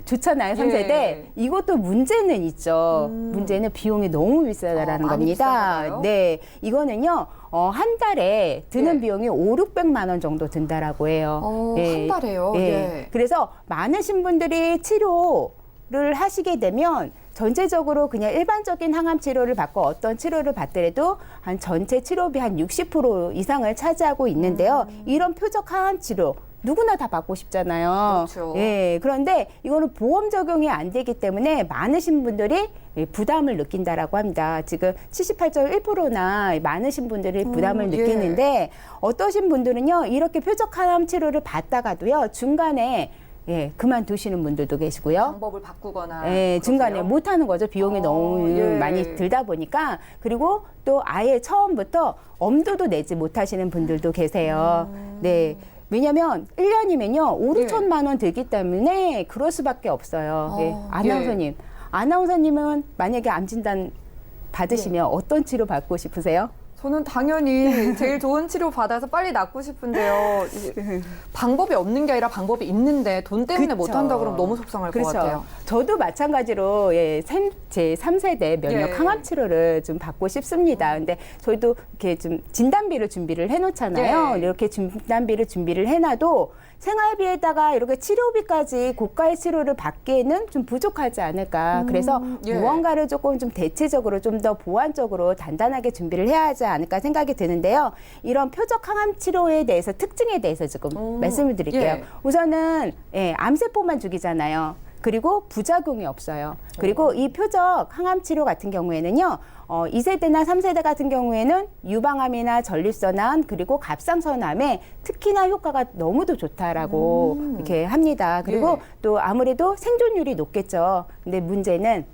좋잖아요, 3세대. 예. 이것도 문제는 있죠. 문제는 비용이 너무 비싸다라는 많이 겁니다. 비싼가요? 네. 이거는요, 한 달에 드는 예. 비용이 500~600만 원 정도 든다라고 해요. 한 달에요? 예. 그래서 많으신 분들이 치료를 하시게 되면 전체적으로 그냥 일반적인 항암 치료를 받고 어떤 치료를 받더라도 한 전체 치료비 한 60% 이상을 차지하고 있는데요. 이런 표적 항암 치료 누구나 다 받고 싶잖아요. 그렇죠. 예, 그런데 이거는 보험 적용이 안 되기 때문에 많으신 분들이 부담을 느낀다라고 합니다. 지금 78.1%나 많으신 분들이 부담을 예. 느끼는데 어떠신 분들은요, 이렇게 표적 항암 치료를 받다가도요, 중간에 그만두시는 분들도 계시고요. 방법을 바꾸거나. 예, 중간에 그러세요? 못 하는 거죠. 비용이 너무 예. 많이 들다 보니까. 그리고 또 아예 처음부터 엄두도 내지 못하시는 분들도 계세요. 네. 왜냐면 1년이면요. 5~6천만 원 들기 때문에 그럴 수밖에 없어요. 예. 아나운서님. 아나운서님은 만약에 암 진단 받으시면 어떤 치료 받고 싶으세요? 저는 당연히 제일 좋은 치료 받아서 빨리 낫고 싶은데요. 이게 방법이 없는 게 아니라 방법이 있는데 돈 때문에 그쵸. 못 한다 그러면 너무 속상할 것 같아요. 저도 마찬가지로 제 3세대 면역 예. 항암 치료를 좀 받고 싶습니다. 근데 저희도 이렇게 좀 진단비를 준비를 해놓잖아요. 예. 이렇게 진단비를 준비를 해놔도 생활비에다가 이렇게 치료비까지 고가의 치료를 받기에는 좀 부족하지 않을까. 그래서 예. 무언가를 조금 좀 대체적으로 좀 더 보완적으로 단단하게 준비를 해야 하지 않을까 생각이 드는데요. 이런 표적 항암 치료에 대해서 특징에 대해서 조금 말씀을 드릴게요. 예. 우선은 암세포만 죽이잖아요. 그리고 부작용이 없어요. 그리고 이 표적 항암 치료 같은 경우에는요, 2세대나 3세대 같은 경우에는 유방암이나 전립선암 그리고 갑상선암에 특히나 효과가 너무도 좋다라고 이렇게 합니다. 그리고 예. 또 아무래도 생존율이 높겠죠. 근데 문제는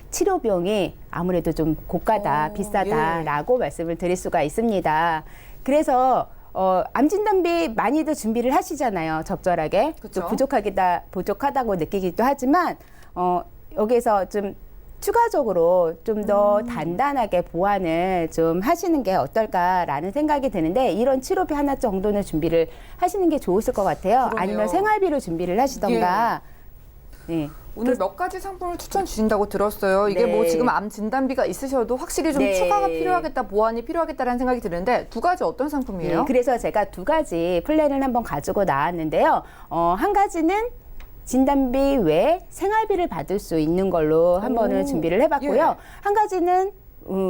치료 비용이 아무래도 좀 고가다, 비싸다라고 말씀을 드릴 수가 있습니다. 그래서 암 진단비 많이들 준비를 하시잖아요. 적절하게. 그쵸. 또 부족하다고 느끼기도 하지만 여기서 좀 추가적으로 좀 더 단단하게 보완을 좀 하시는 게 어떨까라는 생각이 드는데 이런 치료비 하나 정도는 준비를 하시는 게 좋으실 것 같아요. 그러네요. 아니면 생활비를 준비를 하시던가. 네. 오늘 몇 가지 상품을 추천 주신다고 들었어요. 이게 네. 뭐 지금 암 진단비가 있으셔도 확실히 좀 네. 추가가 필요하겠다, 보완이 필요하겠다라는 생각이 드는데 두 가지 어떤 상품이에요? 그래서 제가 두 가지 플랜을 한번 가지고 나왔는데요. 한 가지는 진단비 외에 생활비를 받을 수 있는 걸로 한 번은 준비를 해봤고요. 예. 한 가지는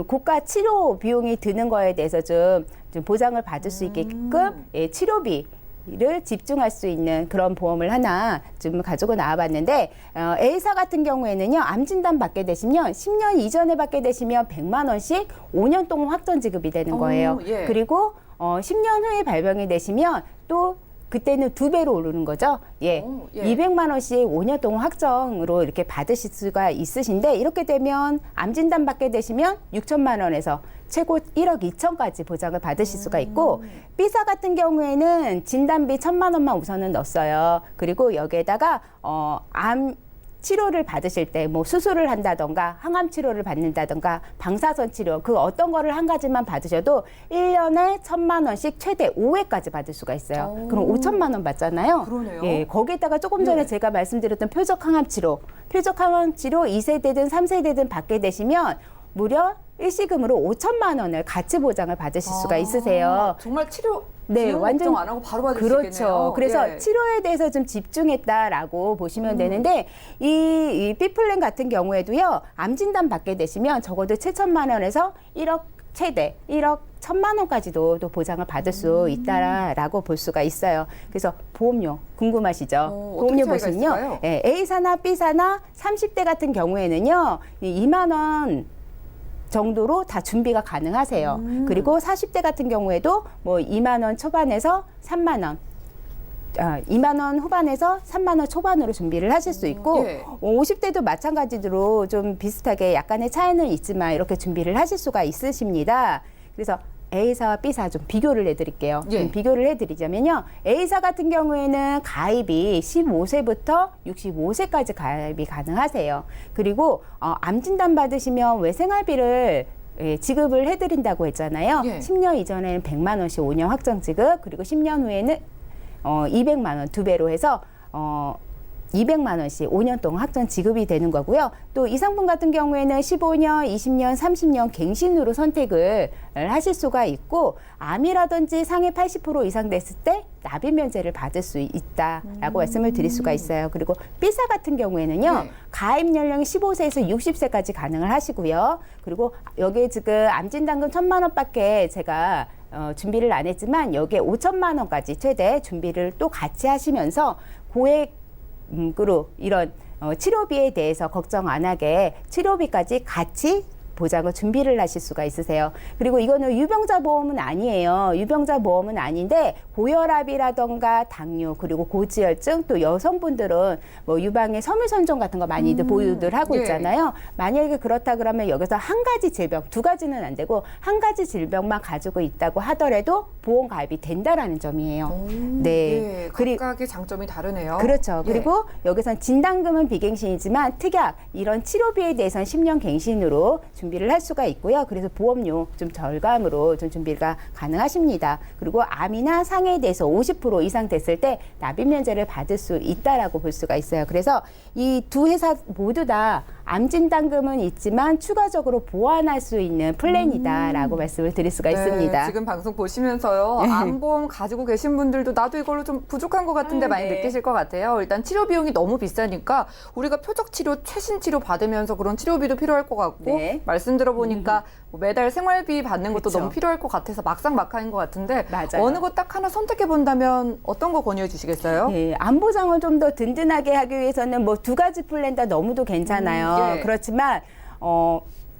고가 치료 비용이 드는 거에 대해서 좀 보장을 받을 수 있게끔 예, 치료비를 집중할 수 있는 그런 보험을 하나 좀 가지고 나와봤는데 A사 같은 경우에는요. 암 진단 받게 되시면 10년 이전에 받게 되시면 100만 원씩 5년 동안 확정 지급이 되는 거예요. 예. 그리고 10년 후에 발병이 되시면 또 그때는 2배로 오르는 거죠. 예. 200만 원씩 5년 동안 확정으로 이렇게 받으실 수가 있으신데 이렇게 되면 암 진단 받게 되시면 6천만 원에서 최고 1억 2천까지 보장을 받으실 수가 있고 B사 같은 경우에는 진단비 1,000만 원만 우선은 넣었어요. 그리고 여기에다가 암 치료를 받으실 때 뭐 수술을 한다던가 항암 치료를 받는다던가 방사선 치료 그 어떤 거를 한 가지만 받으셔도 1년에 1,000만 원씩 최대 5회까지 받을 수가 있어요. 그럼 5천만 원 받잖아요. 그러네요. 예, 거기에다가 조금 전에 예. 제가 말씀드렸던 표적 항암 치료 2세대든 3세대든 받게 되시면 무려 일시금으로 5천만 원을 같이 보장을 받으실 수가 있으세요. 정말 치료 네, 비용 완전 걱정 안 하고 바로 받을 수 그렇죠. 있겠네요. 그래서 예. 치료에 대해서 좀 집중했다라고 보시면 되는데 이 B플랜 같은 경우에도요. 암 진단 받게 되시면 적어도 7천만 원에서 1억 최대 1억 1,000만 원까지도 또 보장을 받을 수 있다라고 볼 수가 있어요. 그래서 보험료 궁금하시죠? 어떻게 보험료 차이가 보시면요. 있을까요? 예, A사나 B사나 30대 같은 경우에는요. 2만 원 정도로 다 준비가 가능하세요. 그리고 40대 같은 경우에도 뭐 2만 원 초반에서 3만 원. 2만 원 후반에서 3만 원 초반으로 준비를 하실 수 있고 예. 50대도 마찬가지로 좀 비슷하게 약간의 차이는 있지만 이렇게 준비를 하실 수가 있으십니다. 그래서 A사와 B사 좀 비교를 해드릴게요. 예. 좀 비교를 해드리자면요. A사 같은 경우에는 가입이 15세부터 65세까지 가입이 가능하세요. 그리고 암 진단 받으시면 왜 생활비를 지급을 해드린다고 했잖아요. 예. 10년 이전에는 100만 원씩 5년 확정 지급, 그리고 10년 후에는 200만 원 2배로 해서 200만 원씩 5년 동안 확정 지급이 되는 거고요. 또 이 상품 같은 경우에는 15년, 20년, 30년 갱신으로 선택을 하실 수가 있고 암이라든지 상해 80% 이상 됐을 때 납입 면제를 받을 수 있다라고 말씀을 드릴 수가 있어요. 그리고 B사 같은 경우에는요. 네. 가입 연령이 15세에서 60세까지 가능을 하시고요. 그리고 여기에 지금 암 진단금 1,000만 원밖에 제가 준비를 안 했지만 여기에 5천만 원까지 최대 준비를 또 같이 하시면서 고액으로 이런 치료비에 대해서 걱정 안 하게 치료비까지 같이 보장을 준비를 하실 수가 있으세요. 그리고 이거는 유병자 보험은 아니에요. 유병자 보험은 아닌데 고혈압이라던가 당뇨 그리고 고지혈증 또 여성분들은 뭐 유방의 섬유선종 같은 거 많이들 보유들 하고 예. 있잖아요. 만약에 그렇다 그러면 여기서 한 가지 질병, 두 가지는 안 되고 한 가지 질병만 가지고 있다고 하더라도 보험 가입이 된다라는 점이에요. 네. 예, 그리고 각각의 장점이 다르네요. 그렇죠. 예. 그리고 여기선 진단금은 비갱신이지만 특약 이런 치료비에 대해서는 10년 갱신으로 준비를 할 수가 있고요. 그래서 보험료 좀 절감으로 좀 준비가 가능하십니다. 그리고 암이나 상해에 대해서 50% 이상 됐을 때 납입 면제를 받을 수 있다라고 볼 수가 있어요. 그래서 이 두 회사 모두 다 암 진단금은 있지만 추가적으로 보완할 수 있는 플랜이다라고 말씀을 드릴 수가 있습니다. 네, 지금 방송 보시면서요. 암보험 가지고 계신 분들도 나도 이걸로 좀 부족한 것 같은데 많이 네. 느끼실 것 같아요. 일단 치료 비용이 너무 비싸니까 우리가 표적 치료, 최신 치료 받으면서 그런 치료비도 필요할 것 같고 네. 말씀 들어보니까 뭐 매달 생활비 받는 것도 그쵸. 너무 필요할 것 같아서 막상막하인 것 같은데 맞아요. 어느 것 딱 하나 선택해 본다면 어떤 거 권유해 주시겠어요? 예, 암 보장을 좀 더 든든하게 하기 위해서는 뭐 두 가지 플랜 다 너무도 괜찮아요. 예. 그렇지만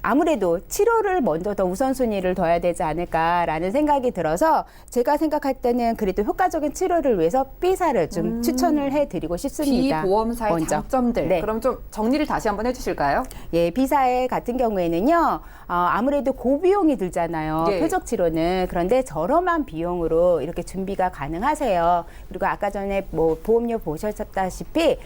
아무래도 치료를 먼저 더 우선순위를 둬야 되지 않을까라는 생각이 들어서 제가 생각할 때는 그래도 효과적인 치료를 위해서 B사를 좀 추천을 해드리고 싶습니다. 비보험사의 먼저. 장점들. 네. 그럼 좀 정리를 다시 한번 해주실까요? 예, B사의 같은 경우에는요, 아무래도 고비용이 들잖아요. 예. 표적 치료는. 그런데 저렴한 비용으로 이렇게 준비가 가능하세요. 그리고 아까 전에 뭐 보험료 보셨다시피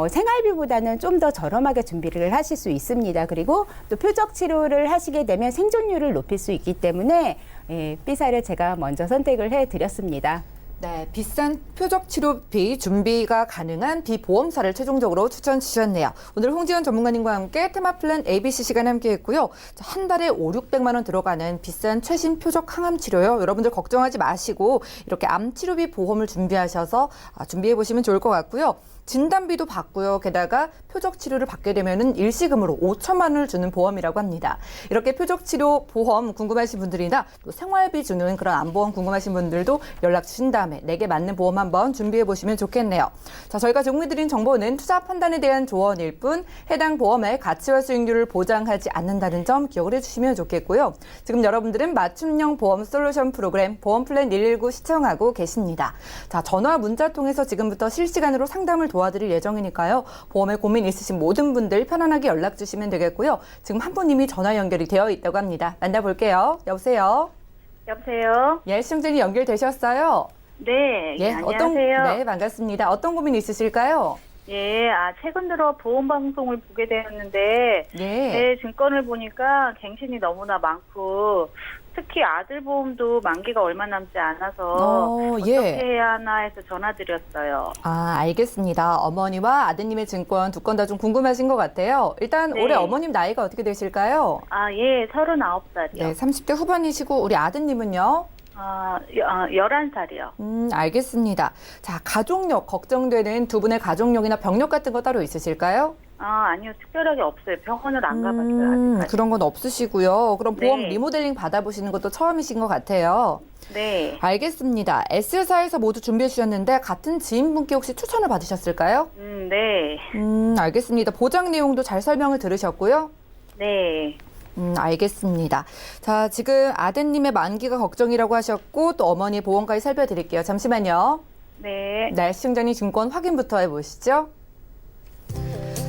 생활비보다는 좀 더 저렴하게 준비를 하실 수 있습니다. 그리고 또 표적 치료를 하시게 되면 생존율을 높일 수 있기 때문에 예, B사를 제가 먼저 선택을 해드렸습니다. 네, 비싼 표적 치료비 준비가 가능한 비보험사를 최종적으로 추천 주셨네요. 오늘 홍지연 전문가님과 함께 테마 플랜 ABC 시간에 함께했고요. 한 달에 500~600만 원 들어가는 비싼 최신 표적 항암 치료요. 여러분들 걱정하지 마시고 이렇게 암 치료비 보험을 준비하셔서 준비해 보시면 좋을 것 같고요. 진단비도 받고요. 게다가 표적 치료를 받게 되면은 일시금으로 5천만 원을 주는 보험이라고 합니다. 이렇게 표적 치료 보험 궁금하신 분들이나 또 생활비 주는 그런 안보험 궁금하신 분들도 연락 주신 다음에 내게 맞는 보험 한번 준비해 보시면 좋겠네요. 자, 저희가 제공해드린 정보는 투자 판단에 대한 조언일 뿐 해당 보험의 가치와 수익률을 보장하지 않는다는 점 기억을 해주시면 좋겠고요. 지금 여러분들은 맞춤형 보험 솔루션 프로그램 보험 플랜 119 시청하고 계십니다. 자, 전화 문자 통해서 지금부터 실시간으로 상담을 도와드릴 예정이니까요. 보험에 고민 있으신 모든 분들 편안하게 연락 주시면 되겠고요. 지금 한 분님이 전화 연결이 되어 있다고 합니다. 만나볼게요. 여보세요? 여보세요? 예, 시청자님 연결되셨어요? 네, 예, 안녕하세요. 네, 반갑습니다. 어떤 고민 있으실까요? 예, 최근 들어 보험 방송을 보게 되었는데, 예. 제 증권을 보니까 갱신이 너무나 많고, 특히 아들 보험도 만기가 얼마 남지 않아서 예. 어떻게 해야 하나 해서 전화드렸어요. 알겠습니다. 어머니와 아드님의 증권 두 건 다 좀 궁금하신 것 같아요. 일단 네. 올해 어머님 나이가 어떻게 되실까요? 예, 39살이요. 네, 30대 후반이시고 우리 아드님은요? 11살이요. 알겠습니다. 자, 가족력 걱정되는 두 분의 가족력이나 병력 같은 거 따로 있으실까요? 아니요, 특별하게 없어요. 병원을 안 가봤어요, 아직까지. 그런 건 없으시고요. 그럼 보험 네. 리모델링 받아보시는 것도 처음이신 것 같아요. 네. 알겠습니다. S사에서 모두 준비해 주셨는데 같은 지인분께 혹시 추천을 받으셨을까요? 네. 알겠습니다. 보장 내용도 잘 설명을 들으셨고요. 네. 알겠습니다. 자, 지금 아드님의 만기가 걱정이라고 하셨고 또 어머니의 보험까지 살펴드릴게요. 잠시만요. 네. 네, 시청자님 증권 확인부터 해보시죠.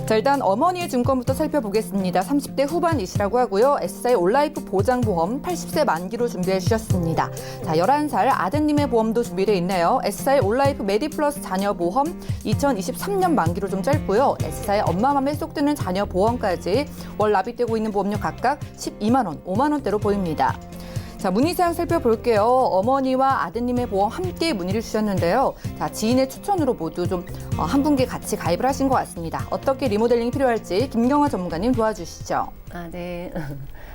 자, 일단 어머니의 증권부터 살펴보겠습니다. 30대 후반이시라고 하고요. S사의 올라이프 보장보험 80세 만기로 준비해 주셨습니다. 자, 11살 아드님의 보험도 준비되어 있네요. S사의 올라이프 메디플러스 자녀보험 2023년 만기로 좀 짧고요. S사의 엄마 맘에 쏙 드는 자녀보험까지 월 납입되고 있는 보험료 각각 12만 원, 5만 원대로 보입니다. 자, 문의사항 살펴볼게요. 어머니와 아드님의 보험 함께 문의를 주셨는데요. 자, 지인의 추천으로 모두 좀 한 분께 같이 가입을 하신 것 같습니다. 어떻게 리모델링이 필요할지 김경화 전문가님 도와주시죠. 네.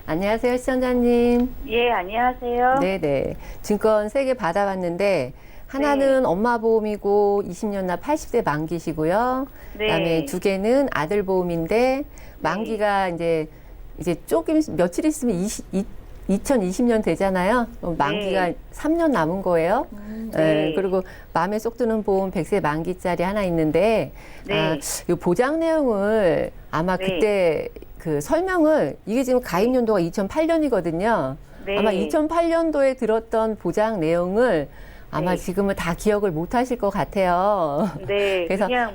안녕하세요, 시청자님. 예, 안녕하세요. 네네. 증권 3개 받아봤는데, 하나는 엄마 보험이고 20년 납 80세 만기시고요. 네. 그다음에 2개는 아들 보험인데, 만기가 이제 조금 며칠 있으면 2020년 되잖아요. 만기가 3년 남은 거예요. 네. 그리고 마음에 쏙 드는 보험 100세 만기짜리 하나 있는데, 네. 이 보장 내용을 아마 네. 그때 그 설명을, 이게 지금 가입 연도가 2008년이거든요. 네. 아마 2008년도에 들었던 보장 내용을 아마 네. 지금은 다 기억을 못 하실 것 같아요. 네, 그래서- 그냥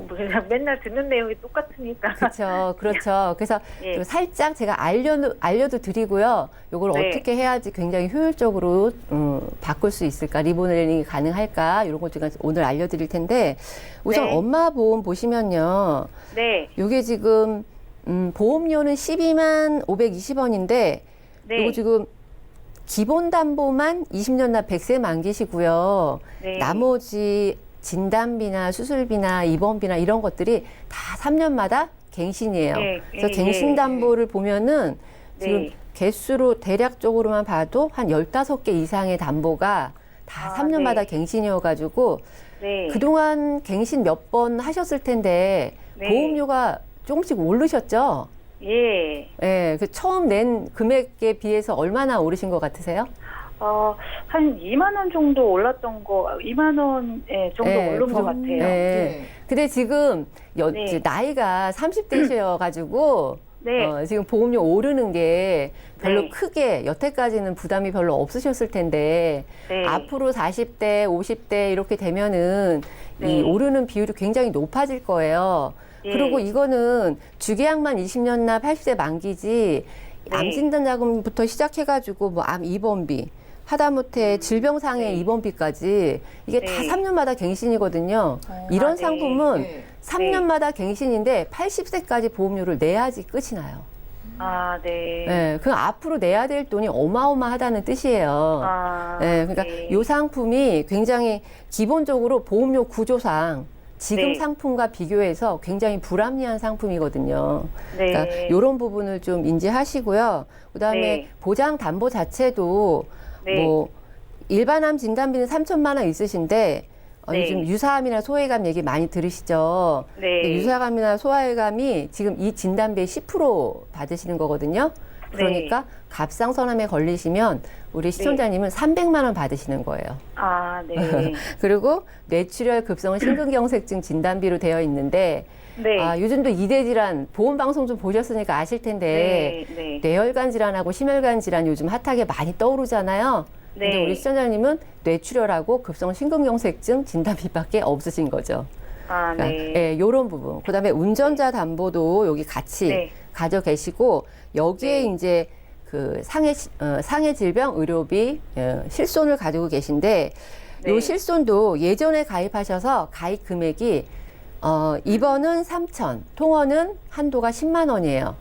그냥 맨날 듣는 내용이 똑같으니까. 그렇죠. 그렇죠. 그래서 예. 좀 살짝 제가 알려도 드리고요. 요걸 네. 어떻게 해야지 굉장히 효율적으로 바꿀 수 있을까, 리모델링이 가능할까, 이런 것 제가 오늘 알려드릴 텐데, 우선 네. 엄마 보험 보시면요. 네, 요게 지금 보험료는 12만 520원인데, 네. 요거 지금 기본 담보만 20년 납 100세 만기시고요. 네. 나머지 진단비나 수술비나 입원비나 이런 것들이 다 3년마다 갱신이에요. 네, 그래서 예, 갱신 예. 담보를 보면은 지금 네. 개수로 대략적으로만 봐도 한 15개 이상의 담보가 다 3년마다 네. 갱신이어가지고 네. 그동안 갱신 몇 번 하셨을 텐데 네. 보험료가 조금씩 오르셨죠? 예. 예, 그 처음 낸 금액에 비해서 얼마나 오르신 것 같으세요? 한 2만 원 정도 올랐던 2만 원 정도 예, 오른 것 같아요. 예. 근데 지금 네. 이제 나이가 30대셔가지고 네. 지금 보험료 오르는 게 별로 네. 크게 여태까지는 부담이 별로 없으셨을 텐데 네. 앞으로 40대, 50대 이렇게 되면은 네. 이 오르는 비율이 굉장히 높아질 거예요. 예. 그리고 이거는 주계약만 20년 납 80세 만기지 네. 암 진단 자금부터 시작해가지고 뭐 암 입원비 하다못해 질병상해 네. 입원비까지 이게 네. 다 3년마다 갱신이거든요. 이런 네. 상품은 네. 3년마다 갱신인데 80세까지 보험료를 내야지 끝이 나요. 네. 네, 그 앞으로 내야 될 돈이 어마어마하다는 뜻이에요. 네, 그러니까 네. 이 상품이 굉장히 기본적으로 보험료 구조상 지금 네. 상품과 비교해서 굉장히 불합리한 상품이거든요. 네. 그러니까 이런 부분을 좀 인지하시고요. 그다음에 네. 보장 담보 자체도 네. 뭐 일반암 진단비는 3천만 원 있으신데 네. 요즘 유사암이나 소외감 얘기 많이 들으시죠? 네. 근데 유사감이나 소외감이 지금 이 진단비의 10% 받으시는 거거든요. 그러니까 갑상선암에 걸리시면 우리 시청자님은 300만 원 받으시는 거예요. 아, 네. 그리고 뇌출혈 급성 심근경색증 진단비로 되어 있는데 네. 요즘도 이대 질환 보험 방송 좀 보셨으니까 아실 텐데 네. 네. 뇌혈관 질환하고 심혈관 질환 요즘 핫하게 많이 떠오르잖아요. 근데 네. 우리 시청자님은 뇌출혈하고 급성 심근경색증 진단비밖에 없으신 거죠. 아, 그러니까, 네. 예, 요런 부분. 그다음에 운전자 담보도 여기 같이 네. 가져 계시고 여기에 네. 이제 그 상해 질병 의료비 실손을 가지고 계신데 요 네. 실손도 예전에 가입하셔서 가입 금액이 입원은 3천, 통원은 한도가 10만 원이에요.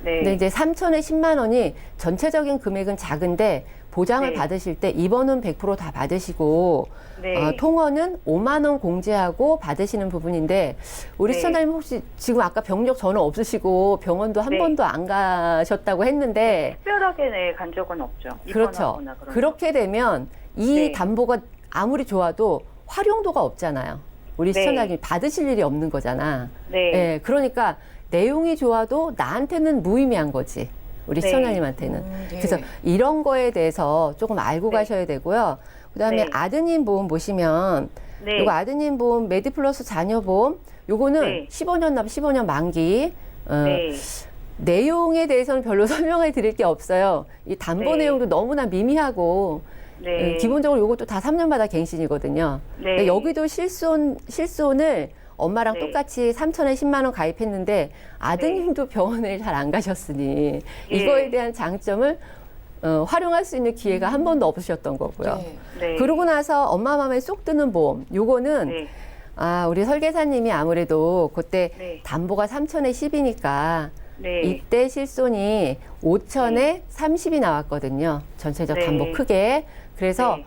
네. 근데 이제 3천에 10만 원이 전체적인 금액은 작은데 보장을 네. 받으실 때 입원은 100% 다 받으시고 네. 통원은 5만 원 공제하고 받으시는 부분인데 우리 네. 시청자님 혹시 지금 아까 병력 전혀 없으시고 병원도 한 네. 번도 안 가셨다고 했는데 특별하게 간 적은 없죠. 그렇죠. 입원하거나 그런 그렇게 되면 이 네. 담보가 아무리 좋아도 활용도가 없잖아요. 우리 네. 시청자님이 받으실 일이 없는 거잖아. 네. 예, 그러니까 내용이 좋아도 나한테는 무의미한 거지. 우리 네. 시청자님한테는. 네. 그래서 이런 거에 대해서 조금 알고 네. 가셔야 되고요. 그다음에 네. 아드님 보험 보시면 네. 요거 아드님 보험 메디플러스 자녀보험 요거는 네. 15년 납 15년 만기. 네. 내용에 대해서는 별로 설명해 드릴 게 없어요. 이 담보 네. 내용도 너무나 미미하고 네. 기본적으로 요것도 다 3년마다 갱신이거든요. 네. 근데 여기도 실손을 엄마랑 네. 똑같이 3천에 10만 원 가입했는데 아드님도 병원에 잘 안 가셨으니 예. 이거에 대한 장점을 활용할 수 있는 기회가 한 번도 없으셨던 거고요. 네. 그러고 나서 엄마 마음에 쏙 드는 보험 요거는 네. 우리 설계사님이 아무래도 그때 네. 담보가 3천에 10이니까 네. 이때 실손이 5천에 30이 나왔거든요. 전체적 네. 담보 크게. 그래서 네.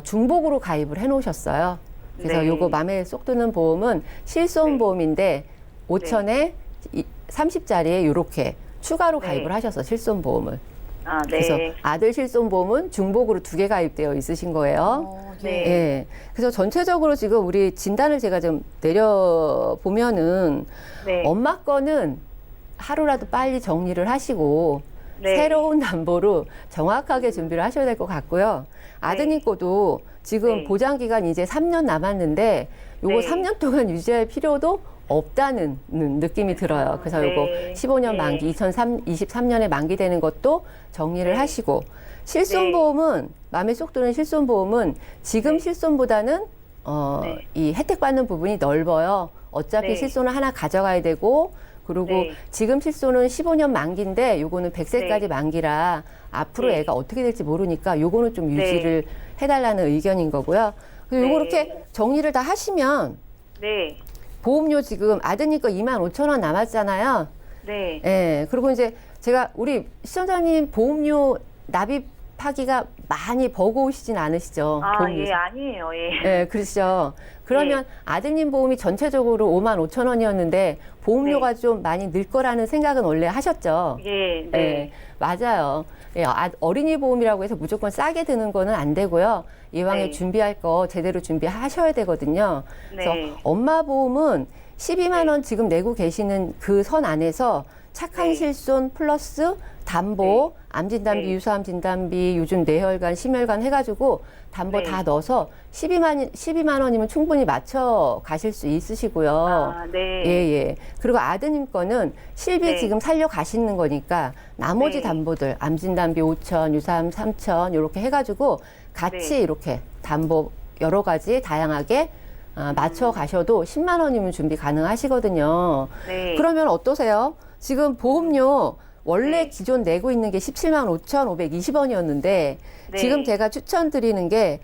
중복으로 가입을 해 놓으셨어요. 그래서 네. 요거 맘에 쏙 드는 보험은 실손 네. 보험인데 5천에 30짜리에 요렇게 추가로 네. 가입을 하셔서 실손 보험을. 아, 네. 그래서 아들 실손 보험은 중복으로 2개 가입되어 있으신 거예요. 네. 예. 그래서 전체적으로 지금 우리 진단을 제가 좀 내려보면은 네. 엄마 거는 하루라도 빨리 정리를 하시고 네. 새로운 담보로 정확하게 준비를 하셔야 될 것 같고요. 아드님 거도 지금 네. 보장 기간 이제 3년 남았는데 요거 네. 3년 동안 유지할 필요도 없다는 느낌이 들어요. 그래서 네. 요거 15년 네. 만기 2023년에 만기되는 것도 정리를 네. 하시고 실손보험은 마음에 쏙 드는 실손보험은 지금 네. 실손보다는 네. 이 혜택 받는 부분이 넓어요. 어차피 네. 실손을 하나 가져가야 되고 그리고 네. 지금 실손은 15년 만기인데 요거는 100세까지 네. 만기라 앞으로 네. 애가 어떻게 될지 모르니까 요거는 좀 네. 유지를 해달라는 의견인 거고요. 그리고 요거 네. 이렇게 정리를 다 하시면 네. 보험료 지금 아드님 거 25,000원 남았잖아요. 네. 예. 그리고 이제 제가 우리 시청자님 보험료 납입하기가 많이 버거우시진 않으시죠? 아, 보험료. 예, 아니에요. 예. 예, 그렇죠. 그러면 네. 아드님 보험이 전체적으로 55,000원이었는데 보험료가 좀 많이 늘 거라는 생각은 원래 하셨죠? 예, 예, 네. 맞아요. 예, 어린이 보험이라고 해서 무조건 싸게 드는 거는 안 되고요. 이왕에 네. 준비할 거 제대로 준비하셔야 되거든요. 그래서 네. 엄마 보험은 12만 원 지금 내고 계시는 그 선 안에서 착한 네. 실손 플러스 담보, 암 진단비, 네. 유사암 진단비, 요즘 뇌혈관, 심혈관 해가지고 담보 네. 다 넣어서 12만 원이면 충분히 맞춰 가실 수 있으시고요. 아, 네. 예, 예. 그리고 아드님 거는 실비 네. 지금 살려 가시는 거니까 나머지 네. 담보들, 암 진단비 5천, 유사암 3천, 이렇게 해가지고 같이 네. 이렇게 담보 여러 가지 다양하게 맞춰 가셔도 10만 원이면 준비 가능하시거든요. 네. 그러면 어떠세요? 지금 보험료 원래 네. 기존 내고 있는 게 17만 5,520원이었는데 네. 지금 제가 추천드리는 게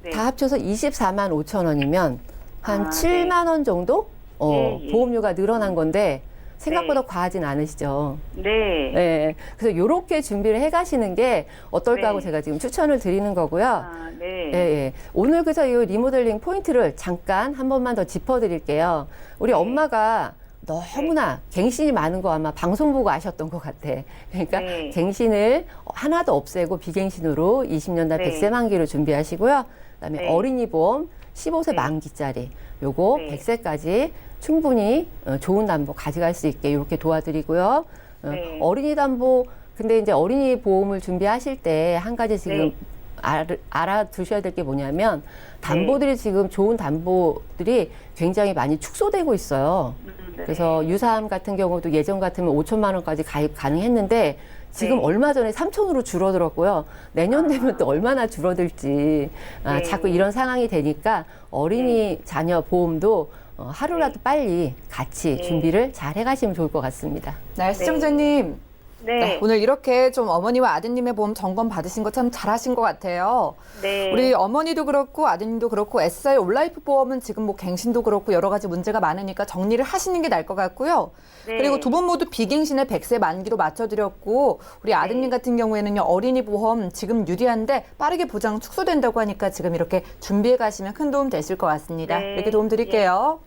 다 네. 합쳐서 24만 5천 원이면 한 아, 7만 원 정도 예, 예. 보험료가 늘어난 건데 생각보다 네. 과하진 않으시죠. 네. 네. 그래서 이렇게 준비를 해 가시는 게 어떨까 하고 네. 제가 지금 추천을 드리는 거고요. 아, 네. 예, 예. 오늘 그래서 이 리모델링 포인트를 잠깐 한 번만 더 짚어드릴게요. 우리 네. 엄마가 너무나 갱신이 많은 거 아마 방송 보고 아셨던 것 같아. 그러니까 네. 갱신을 하나도 없애고 비갱신으로 20년 다 네. 100세 만기로 준비하시고요. 그다음에 네. 어린이 보험 15세 네. 만기짜리 요거 네. 100세까지 충분히 좋은 담보 가져갈 수 있게 이렇게 도와드리고요. 네. 어린이 담보 근데 이제 어린이 보험을 준비하실 때 한 가지 지금 네. 알아두셔야 될 게 뭐냐면 담보들이 지금 좋은 담보들이 굉장히 많이 축소되고 있어요. 네. 그래서 유사암 같은 경우도 예전 같으면 5천만 원까지 가입 가능했는데 지금 네. 얼마 전에 3천으로 줄어들었고요. 내년 되면 또 얼마나 줄어들지. 네. 자꾸 이런 상황이 되니까 어린이 자녀 보험도 하루라도 빨리 같이 네. 준비를 잘 해가시면 좋을 것 같습니다. 네, 시청자님. 네. 네, 오늘 이렇게 좀 어머니와 아드님의 보험 점검 받으신 거 참 잘하신 것 같아요. 네. 우리 어머니도 그렇고 아드님도 그렇고 SI 올라이프 보험은 지금 뭐 갱신도 그렇고 여러 가지 문제가 많으니까 정리를 하시는 게 나을 것 같고요. 네. 그리고 두 분 모두 비갱신에 100세 만기로 맞춰드렸고 우리 아드님 같은 경우에는요 어린이 보험 지금 유리한데 빠르게 보장 축소된다고 하니까 지금 이렇게 준비해 가시면 큰 도움 되실 것 같습니다. 네. 이렇게 도움 드릴게요.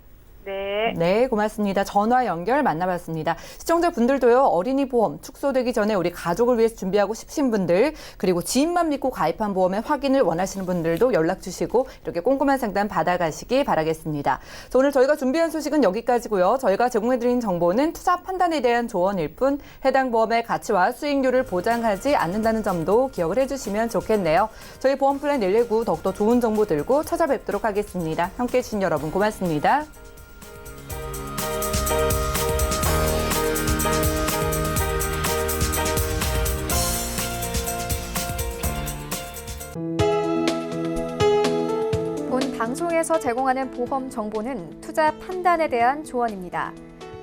네. 네, 고맙습니다. 전화 연결 만나봤습니다. 시청자분들도요, 어린이 보험 축소되기 전에 우리 가족을 위해서 준비하고 싶으신 분들, 그리고 지인만 믿고 가입한 보험의 확인을 원하시는 분들도 연락 주시고 이렇게 꼼꼼한 상담 받아가시기 바라겠습니다. 자, 오늘 저희가 준비한 소식은 여기까지고요. 저희가 제공해드린 정보는 투자 판단에 대한 조언일 뿐 해당 보험의 가치와 수익률을 보장하지 않는다는 점도 기억을 해주시면 좋겠네요. 저희 보험 플랜 119 더욱더 좋은 정보 들고 찾아뵙도록 하겠습니다. 함께해 주신 여러분 고맙습니다. 본 방송에서 제공하는 보험 정보는 투자 판단에 대한 조언입니다.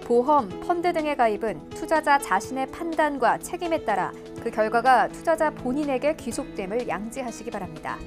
보험, 펀드 등의 가입은 투자자 자신의 판단과 책임에 따라 그 결과가 투자자 본인에게 귀속됨을 양지하시기 바랍니다.